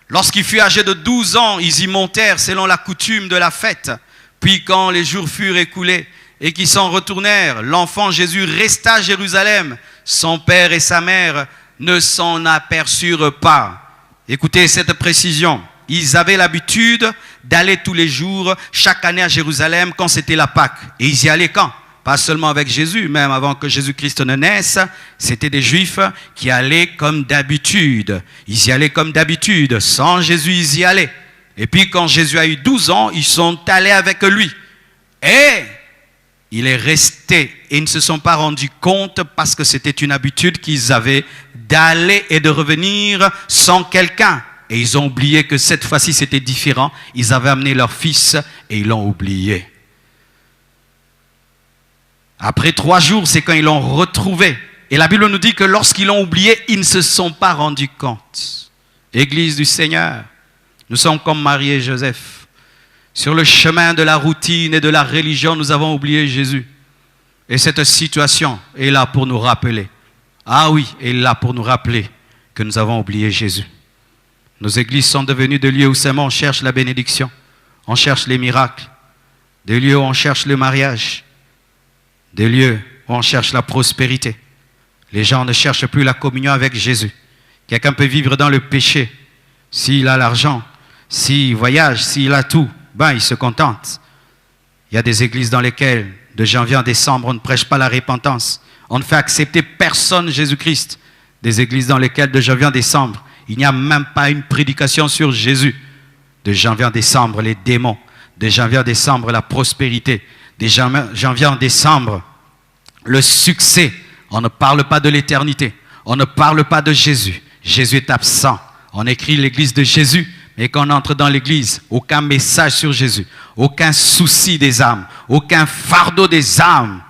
Lorsqu'il fut âgé de 12 ans, ils y montèrent selon la coutume de la fête. Puis quand les jours furent écoulés et qu'ils s'en retournèrent, l'enfant Jésus resta à Jérusalem. Son père et sa mère ne s'en aperçurent pas. Écoutez cette précision. Ils avaient l'habitude d'aller tous les jours, chaque année à Jérusalem, quand c'était la Pâque. Et ils y allaient quand? Pas seulement avec Jésus, même avant que Jésus-Christ ne naisse, c'était des Juifs qui allaient comme d'habitude. Ils y allaient comme d'habitude. Sans Jésus, ils y allaient. Et puis quand Jésus a eu 12 ans, ils sont allés avec lui. Et il est resté. Et ils ne se sont pas rendus compte parce que c'était une habitude qu'ils avaient d'aller et de revenir sans quelqu'un. Et ils ont oublié que cette fois-ci, c'était différent. Ils avaient amené leur fils et ils l'ont oublié. Après 3 jours, c'est quand ils l'ont retrouvé. Et la Bible nous dit que lorsqu'ils l'ont oublié, ils ne se sont pas rendus compte. Église du Seigneur, nous sommes comme Marie et Joseph. Sur le chemin de la routine et de la religion, nous avons oublié Jésus. Et cette situation est là pour nous rappeler. Ah oui, elle est là pour nous rappeler que nous avons oublié Jésus. Nos églises sont devenues des lieux où seulement on cherche la bénédiction. On cherche les miracles. Des lieux où on cherche le mariage. Des lieux où on cherche la prospérité. Les gens ne cherchent plus la communion avec Jésus. Quelqu'un peut vivre dans le péché. S'il a l'argent, s'il voyage, s'il a tout, ben il se contente. Il y a des églises dans lesquelles, de janvier en décembre, on ne prêche pas la repentance. On ne fait accepter personne Jésus-Christ. Des églises dans lesquelles, de janvier en décembre, il n'y a même pas une prédication sur Jésus. De janvier en décembre, les démons. De janvier en décembre, la prospérité. De janvier en décembre, le succès. On ne parle pas de l'éternité. On ne parle pas de Jésus. Jésus est absent. On écrit l'église de Jésus, mais quand on entre dans l'église, aucun message sur Jésus, aucun souci des âmes, aucun fardeau des âmes.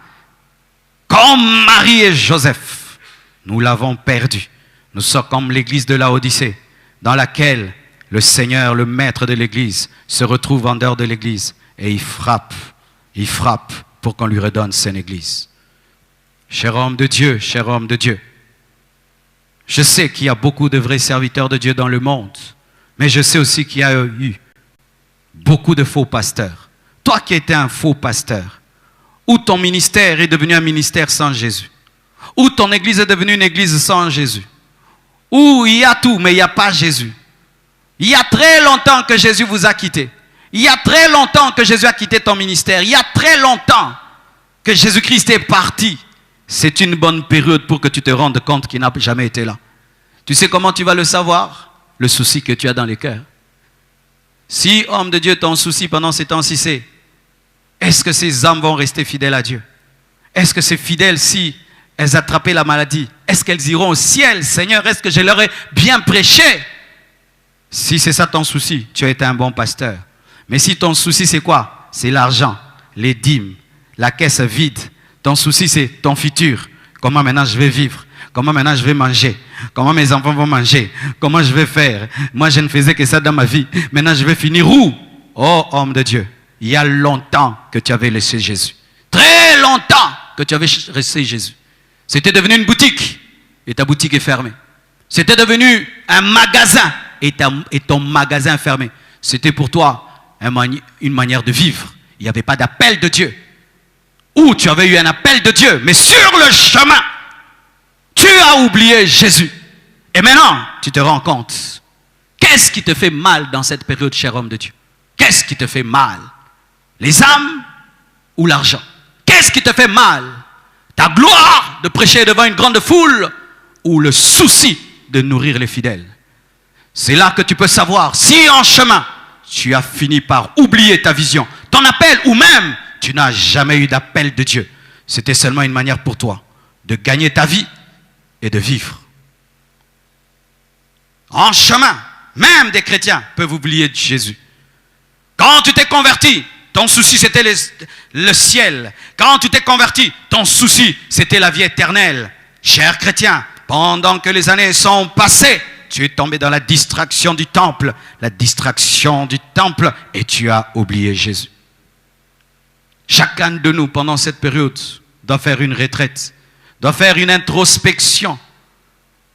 Comme Marie et Joseph, nous l'avons perdu. Nous sommes comme l'église de Laodicée, dans laquelle le Seigneur, le maître de l'église, se retrouve en dehors de l'église et il frappe pour qu'on lui redonne son église. Cher homme de Dieu, je sais qu'il y a beaucoup de vrais serviteurs de Dieu dans le monde, mais je sais aussi qu'il y a eu beaucoup de faux pasteurs. Toi qui étais un faux pasteur, ou ton ministère est devenu un ministère sans Jésus, ou ton église est devenue une église sans Jésus, ou il y a tout, mais il n'y a pas Jésus. Il y a très longtemps que Jésus vous a quitté. Il y a très longtemps que Jésus a quitté ton ministère. Il y a très longtemps que Jésus-Christ est parti. C'est une bonne période pour que tu te rendes compte qu'il n'a jamais été là. Tu sais comment tu vas le savoir? Le souci que tu as dans les cœurs. Si, homme de Dieu, ton souci pendant ces temps-ci, c'est est-ce que ces âmes vont rester fidèles à Dieu? Est-ce que ces fidèles, si elles attrapaient la maladie, est-ce qu'elles iront au ciel? Seigneur, est-ce que je leur ai bien prêché? Si c'est ça ton souci, tu as été un bon pasteur. Mais si ton souci, c'est quoi? C'est l'argent, les dîmes, la caisse vide. Ton souci, c'est ton futur. Comment maintenant je vais vivre? Comment maintenant je vais manger? Comment mes enfants vont manger? Comment je vais faire? Moi, je ne faisais que ça dans ma vie. Maintenant, je vais finir où? Oh, homme de Dieu, il y a longtemps que tu avais laissé Jésus. Très longtemps que tu avais laissé Jésus. C'était devenu une boutique et ta boutique est fermée. C'était devenu un magasin et ton magasin est fermé. C'était pour toi une manière de vivre. Il n'y avait pas d'appel de Dieu. Ou tu avais eu un appel de Dieu, mais sur le chemin, tu as oublié Jésus. Et maintenant, tu te rends compte. Qu'est-ce qui te fait mal dans cette période, cher homme de Dieu? Qu'est-ce qui te fait mal? Les âmes ou l'argent? Qu'est-ce qui te fait mal? Ta gloire de prêcher devant une grande foule ou le souci de nourrir les fidèles? C'est là que tu peux savoir si en chemin, tu as fini par oublier ta vision, ton appel, ou même tu n'as jamais eu d'appel de Dieu. C'était seulement une manière pour toi de gagner ta vie et de vivre. En chemin, même des chrétiens peuvent oublier Jésus. Quand tu t'es converti, ton souci c'était le ciel. Quand tu t'es converti, ton souci c'était la vie éternelle. Cher chrétien, pendant que les années sont passées, tu es tombé dans la distraction du temple. La distraction du temple et tu as oublié Jésus. Chacun de nous, pendant cette période, doit faire une retraite, doit faire une introspection.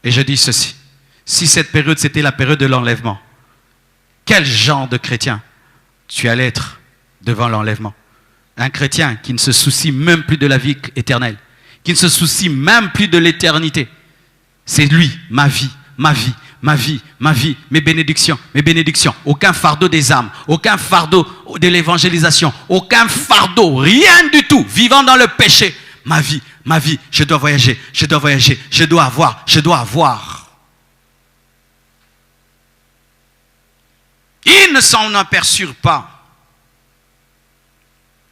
Et je dis ceci, si cette période, c'était la période de l'enlèvement, quel genre de chrétien tu allais être devant l'enlèvement? Un chrétien qui ne se soucie même plus de la vie éternelle, qui ne se soucie même plus de l'éternité, C'est lui, ma vie, ma vie, ma vie, ma vie, mes bénédictions, mes bénédictions. Aucun fardeau des âmes, aucun fardeau de l'évangélisation, aucun fardeau, rien du tout. Vivant dans le péché, ma vie, je dois voyager, je dois voyager, je dois avoir, je dois avoir. Ils ne s'en aperçurent pas.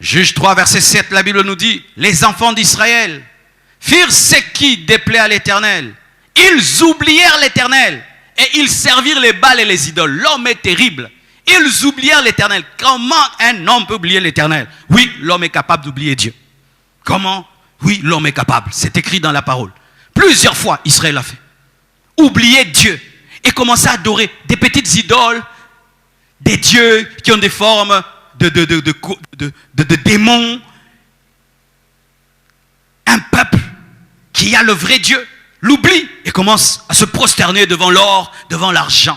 Juge 3, verset 7, la Bible nous dit, les enfants d'Israël firent ce qui déplaît à l'Éternel. Ils oublièrent l'Éternel et ils servirent les Baals et les idoles. L'homme est terrible. Ils oublièrent l'Éternel. Comment un homme peut oublier l'Éternel? Oui, l'homme est capable d'oublier Dieu. Comment? Oui, l'homme est capable. C'est écrit dans la parole. Plusieurs fois, Israël l'a fait. Oublier Dieu et commencer à adorer des petites idoles, des dieux qui ont des formes de démons. Un peuple qui a le vrai Dieu l'oublie et commence à se prosterner devant l'or, devant l'argent.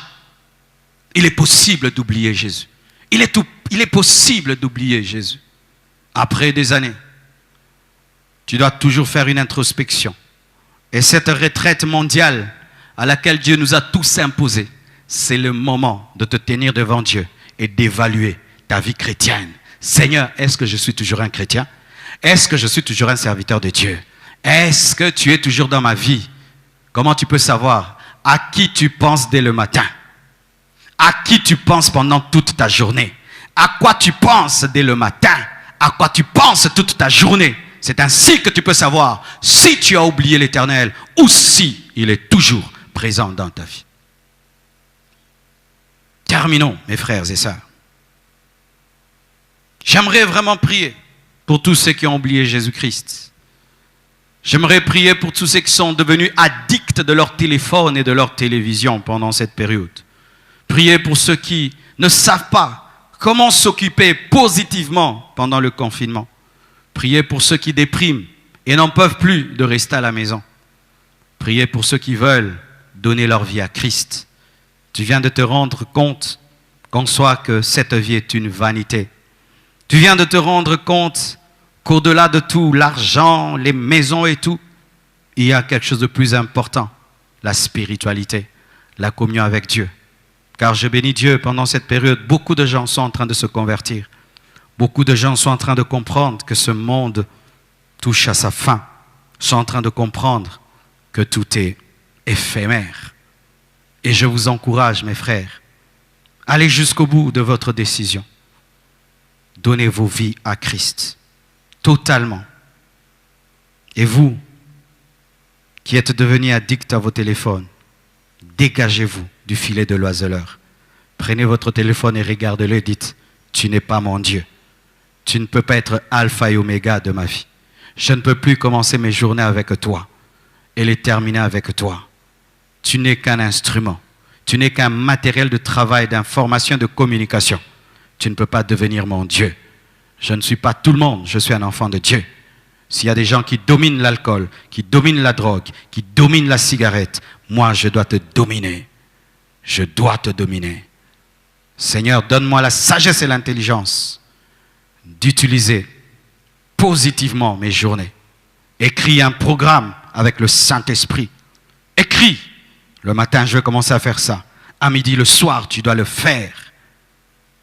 Il est possible d'oublier Jésus. Il est possible d'oublier Jésus. Après des années, tu dois toujours faire une introspection. Et cette retraite mondiale à laquelle Dieu nous a tous imposés, c'est le moment de te tenir devant Dieu et d'évaluer ta vie chrétienne. Seigneur, est-ce que je suis toujours un chrétien? Est-ce que je suis toujours un serviteur de Dieu? Est-ce que tu es toujours dans ma vie? Comment tu peux savoir à qui tu penses dès le matin? À qui tu penses pendant toute ta journée? À quoi tu penses dès le matin? À quoi tu penses toute ta journée? C'est ainsi que tu peux savoir si tu as oublié l'Éternel ou si il est toujours présent dans ta vie. Terminons, mes frères et sœurs. J'aimerais vraiment prier pour tous ceux qui ont oublié Jésus-Christ. J'aimerais prier pour tous ceux qui sont devenus addicts de leur téléphone et de leur télévision pendant cette période. Prier pour ceux qui ne savent pas comment s'occuper positivement pendant le confinement. Prier pour ceux qui dépriment et n'en peuvent plus de rester à la maison. Prier pour ceux qui veulent donner leur vie à Christ. Tu viens de te rendre compte qu'en soi que cette vie est une vanité. Tu viens de te rendre compte qu'au-delà de tout, l'argent, les maisons et tout, il y a quelque chose de plus important, la spiritualité, la communion avec Dieu. Car je bénis Dieu, pendant cette période, beaucoup de gens sont en train de se convertir. Beaucoup de gens sont en train de comprendre que ce monde touche à sa fin. Sont en train de comprendre que tout est éphémère. Et je vous encourage, mes frères, allez jusqu'au bout de votre décision. Donnez vos vies à Christ, totalement. Et vous, qui êtes devenus addicts à vos téléphones, dégagez-vous du filet de l'oiseleur. Prenez votre téléphone et regardez-le et dites, tu n'es pas mon Dieu. Tu ne peux pas être alpha et oméga de ma vie. Je ne peux plus commencer mes journées avec toi et les terminer avec toi. Tu n'es qu'un instrument. Tu n'es qu'un matériel de travail, d'information, de communication. Tu ne peux pas devenir mon Dieu. Je ne suis pas tout le monde, je suis un enfant de Dieu. S'il y a des gens qui dominent l'alcool, qui dominent la drogue, qui dominent la cigarette, moi je dois te dominer. Je dois te dominer. Seigneur, donne-moi la sagesse et l'intelligence d'utiliser positivement mes journées. Écris un programme avec le Saint-Esprit. Écris. Le matin, je vais commencer à faire ça. À midi, le soir, tu dois le faire.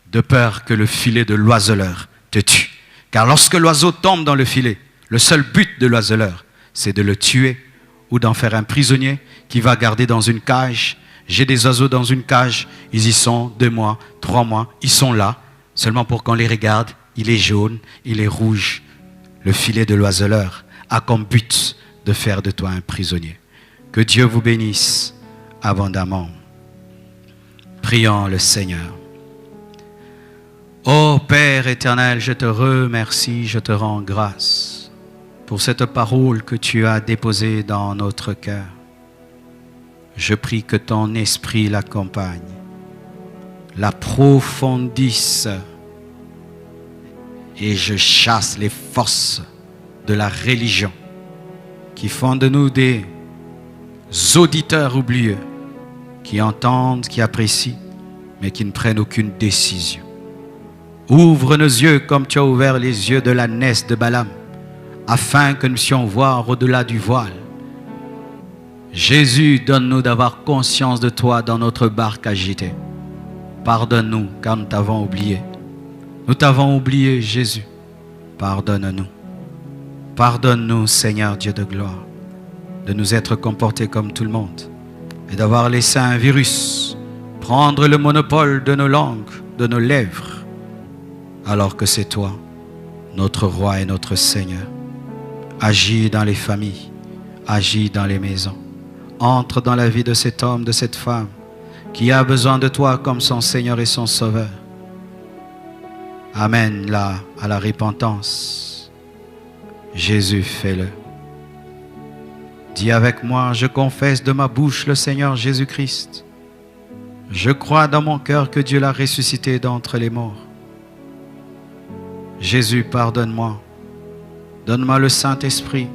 De peur que le filet de l'oiseleur te tue. Car lorsque l'oiseau tombe dans le filet, le seul but de l'oiseleur, c'est de le tuer ou d'en faire un prisonnier qui va garder dans une cage. J'ai des oiseaux dans une cage, ils y sont 2 mois, 3 mois, ils sont là, seulement pour qu'on les regarde, il est jaune, il est rouge. Le filet de l'oiseleur a comme but de faire de toi un prisonnier. Que Dieu vous bénisse abondamment. Prions le Seigneur. Ô Père éternel, je te remercie, je te rends grâce pour cette parole que tu as déposée dans notre cœur. Je prie que ton esprit l'accompagne, l'approfondisse et je chasse les forces de la religion qui font de nous des auditeurs oublieux, qui entendent, qui apprécient, mais qui ne prennent aucune décision. Ouvre nos yeux comme tu as ouvert les yeux de l'ânesse de Balaam, afin que nous puissions voir au-delà du voile. Jésus, donne-nous d'avoir conscience de toi dans notre barque agitée. Pardonne-nous car nous t'avons oublié. Nous t'avons oublié, Jésus. Pardonne-nous. Pardonne-nous, Seigneur Dieu de gloire, de nous être comportés comme tout le monde et d'avoir laissé un virus prendre le monopole de nos langues, de nos lèvres, alors que c'est toi, notre roi et notre Seigneur. Agis dans les familles, agis dans les maisons. Entre dans la vie de cet homme, de cette femme qui a besoin de toi comme son Seigneur et son Sauveur. Amène-la à la repentance. Jésus, fais-le. Dis avec moi, je confesse de ma bouche le Seigneur Jésus-Christ. Je crois dans mon cœur que Dieu l'a ressuscité d'entre les morts. Jésus, pardonne-moi. Donne-moi le Saint-Esprit.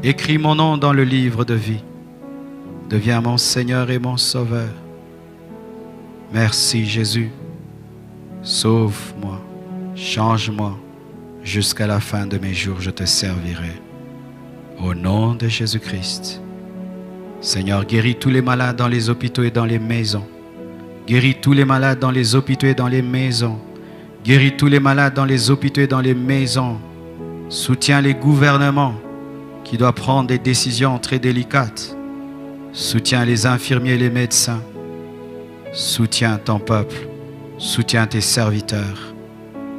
Écris mon nom dans le livre de vie. Deviens mon Seigneur et mon Sauveur. Merci Jésus. Sauve-moi, change-moi. Jusqu'à la fin de mes jours, je te servirai. Au nom de Jésus-Christ. Seigneur, guéris tous les malades dans les hôpitaux et dans les maisons. Guéris tous les malades dans les hôpitaux et dans les maisons. Guéris tous les malades dans les hôpitaux et dans les maisons. Soutiens les gouvernements qui doivent prendre des décisions très délicates. Soutiens les infirmiers et les médecins. Soutiens ton peuple. Soutiens tes serviteurs.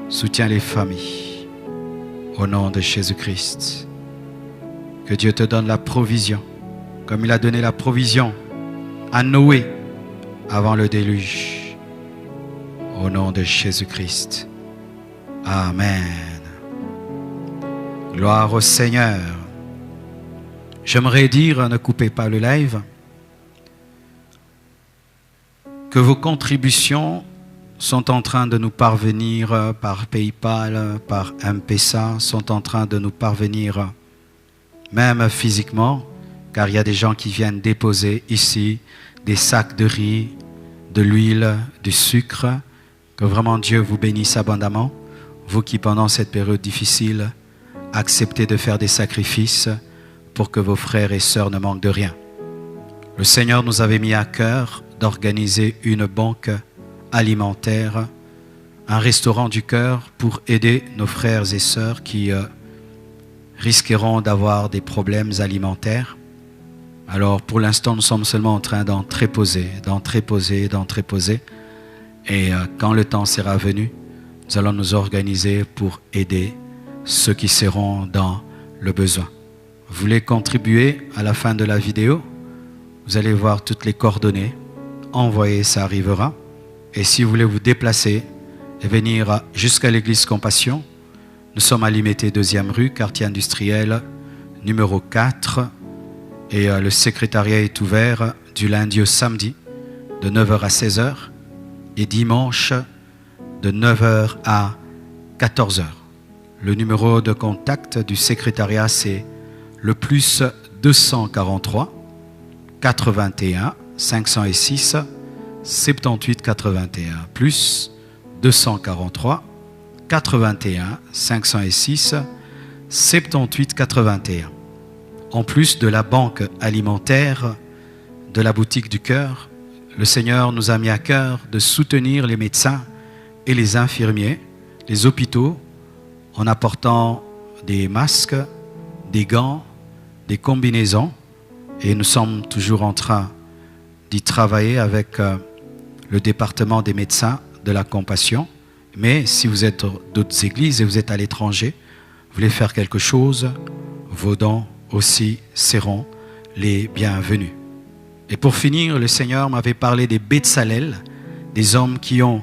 Soutiens les familles. Au nom de Jésus-Christ. Que Dieu te donne la provision, comme il a donné la provision à Noé avant le déluge. Au nom de Jésus-Christ. Amen. Gloire au Seigneur. J'aimerais dire, ne coupez pas le live, que vos contributions sont en train de nous parvenir par PayPal, par M-Pesa, sont en train de nous parvenir même physiquement, car il y a des gens qui viennent déposer ici des sacs de riz, de l'huile, du sucre. Que vraiment Dieu vous bénisse abondamment. Vous qui pendant cette période difficile, acceptez de faire des sacrifices pour que vos frères et sœurs ne manquent de rien. Le Seigneur nous avait mis à cœur d'organiser une banque alimentaire, un restaurant du cœur pour aider nos frères et sœurs qui risqueront d'avoir des problèmes alimentaires. Alors pour l'instant nous sommes seulement en train d'en tréposer. Et quand le temps sera venu, nous allons nous organiser pour aider ceux qui seront dans le besoin. Vous voulez contribuer à la fin de la vidéo? Vous allez voir toutes les coordonnées. Envoyez, ça arrivera. Et si vous voulez vous déplacer et venir jusqu'à l'église Compassion, nous sommes à Limité 2e rue, quartier industriel, numéro 4. Et le secrétariat est ouvert du lundi au samedi, de 9h à 16h. Et dimanche, de 9h à 14h. Le numéro de contact du secrétariat, c'est le plus 243 81 506 78 81. Plus 243 81 506 78 81. En plus de la banque alimentaire de la boutique du cœur, le Seigneur nous a mis à cœur de soutenir les médecins et les infirmiers, les hôpitaux, en apportant des masques, des gants, des combinaisons. Et nous sommes toujours en train d'y travailler avec le département des médecins de la Compassion. Mais si vous êtes d'autres églises et vous êtes à l'étranger, vous voulez faire quelque chose, vos dons aussi seront les bienvenus. Et pour finir, le Seigneur m'avait parlé des Bétzalel, des hommes qui ont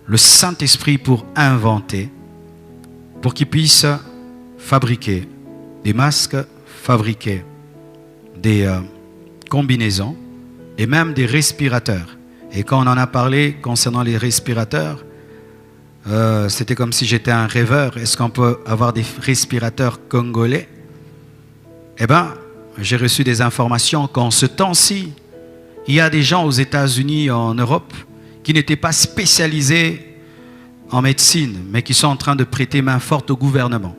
le Saint-Esprit pour inventer, pour qu'ils puissent fabriquer des masques, fabriquer des combinaisons et même des respirateurs. Et quand on en a parlé concernant les respirateurs, c'était comme si j'étais un rêveur. Est-ce qu'on peut avoir des respirateurs congolais? Eh bien, j'ai reçu des informations qu'en ce temps-ci, il y a des gens aux États-Unis, en Europe, qui n'étaient pas spécialisés en médecine, mais qui sont en train de prêter main forte au gouvernement.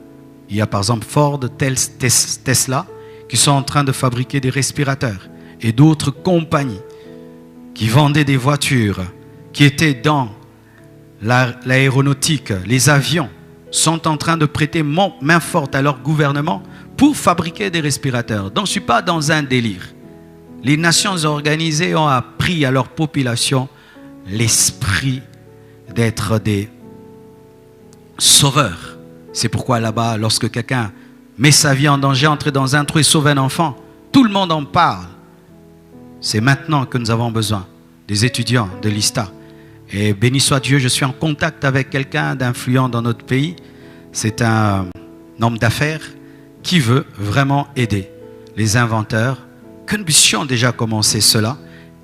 Il y a par exemple Ford, Tesla, qui sont en train de fabriquer des respirateurs et d'autres compagnies qui vendaient des voitures, qui étaient dans l'aéronautique, les avions, sont en train de prêter main forte à leur gouvernement pour fabriquer des respirateurs. Donc, je ne suis pas dans un délire. Les nations organisées ont appris à leur population l'esprit d'être des sauveurs. C'est pourquoi là-bas, lorsque quelqu'un met sa vie en danger, entre dans un trou et sauve un enfant, tout le monde en parle. C'est maintenant que nous avons besoin des étudiants de l'ISTA. Et béni soit Dieu, je suis en contact avec quelqu'un d'influent dans notre pays. C'est un homme d'affaires qui veut vraiment aider les inventeurs. Que nous puissions déjà commencer cela.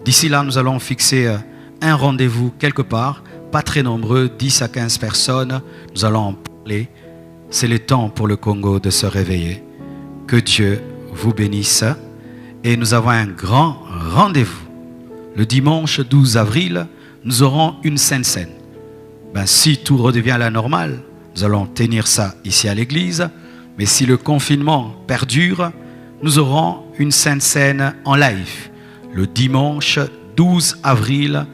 D'ici là, nous allons fixer un rendez-vous quelque part, pas très nombreux, 10 à 15 personnes. Nous allons en parler. C'est le temps pour le Congo de se réveiller. Que Dieu vous bénisse. Et nous avons un grand rendez-vous. Le dimanche 12 avril, nous aurons une Sainte Seine. Si tout redevient à la normale, nous allons tenir ça ici à l'église. Mais si le confinement perdure, nous aurons une Sainte Seine en live. Le dimanche 12 avril,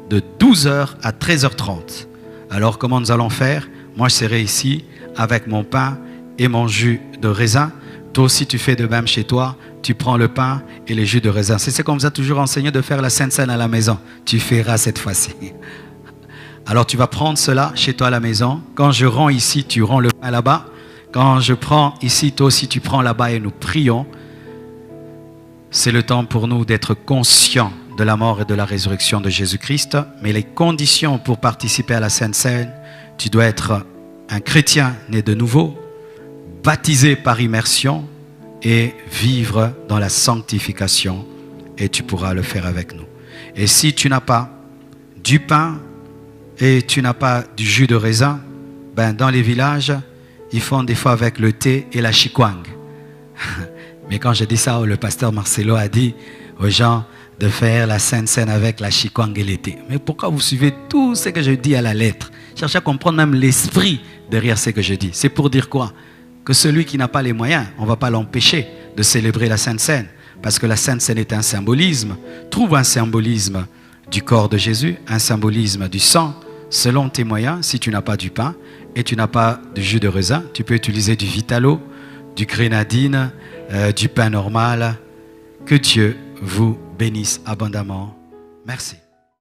de 12h à 13h30. Alors comment nous allons faire? Moi je serai ici avec mon pain et mon jus de raisin. Toi aussi tu fais de même chez toi. Tu prends le pain et les jus de raisin. C'est ce qu'on vous a toujours enseigné de faire la Sainte Seine à la maison. Tu feras cette fois-ci. Alors tu vas prendre cela chez toi à la maison. Quand je rends ici, tu rends le pain là-bas. Quand je prends ici, toi aussi tu prends là-bas et nous prions. C'est le temps pour nous d'être conscients de la mort et de la résurrection de Jésus-Christ. Mais les conditions pour participer à la Sainte Seine, tu dois être un chrétien né de nouveau, baptisé par immersion et vivre dans la sanctification. Et tu pourras le faire avec nous. Et si tu n'as pas du pain et tu n'as pas du jus de raisin, dans les villages, ils font des fois avec le thé et la chikwang. Mais quand je dis ça, le pasteur Marcelo a dit aux gens de faire la Sainte Seine avec la chikwang et le thé. Mais pourquoi vous suivez tout ce que je dis à la lettre? Cherchez à comprendre même l'esprit derrière ce que je dis. C'est pour dire quoi? Que celui qui n'a pas les moyens, on ne va pas l'empêcher de célébrer la Sainte Seine. Parce que la Sainte Seine est un symbolisme. Trouve un symbolisme du corps de Jésus, un symbolisme du sang. Selon tes moyens, si tu n'as pas du pain et tu n'as pas du jus de raisin, tu peux utiliser du Vitalo, du grénadine, du pain normal. Que Dieu vous bénisse abondamment. Merci.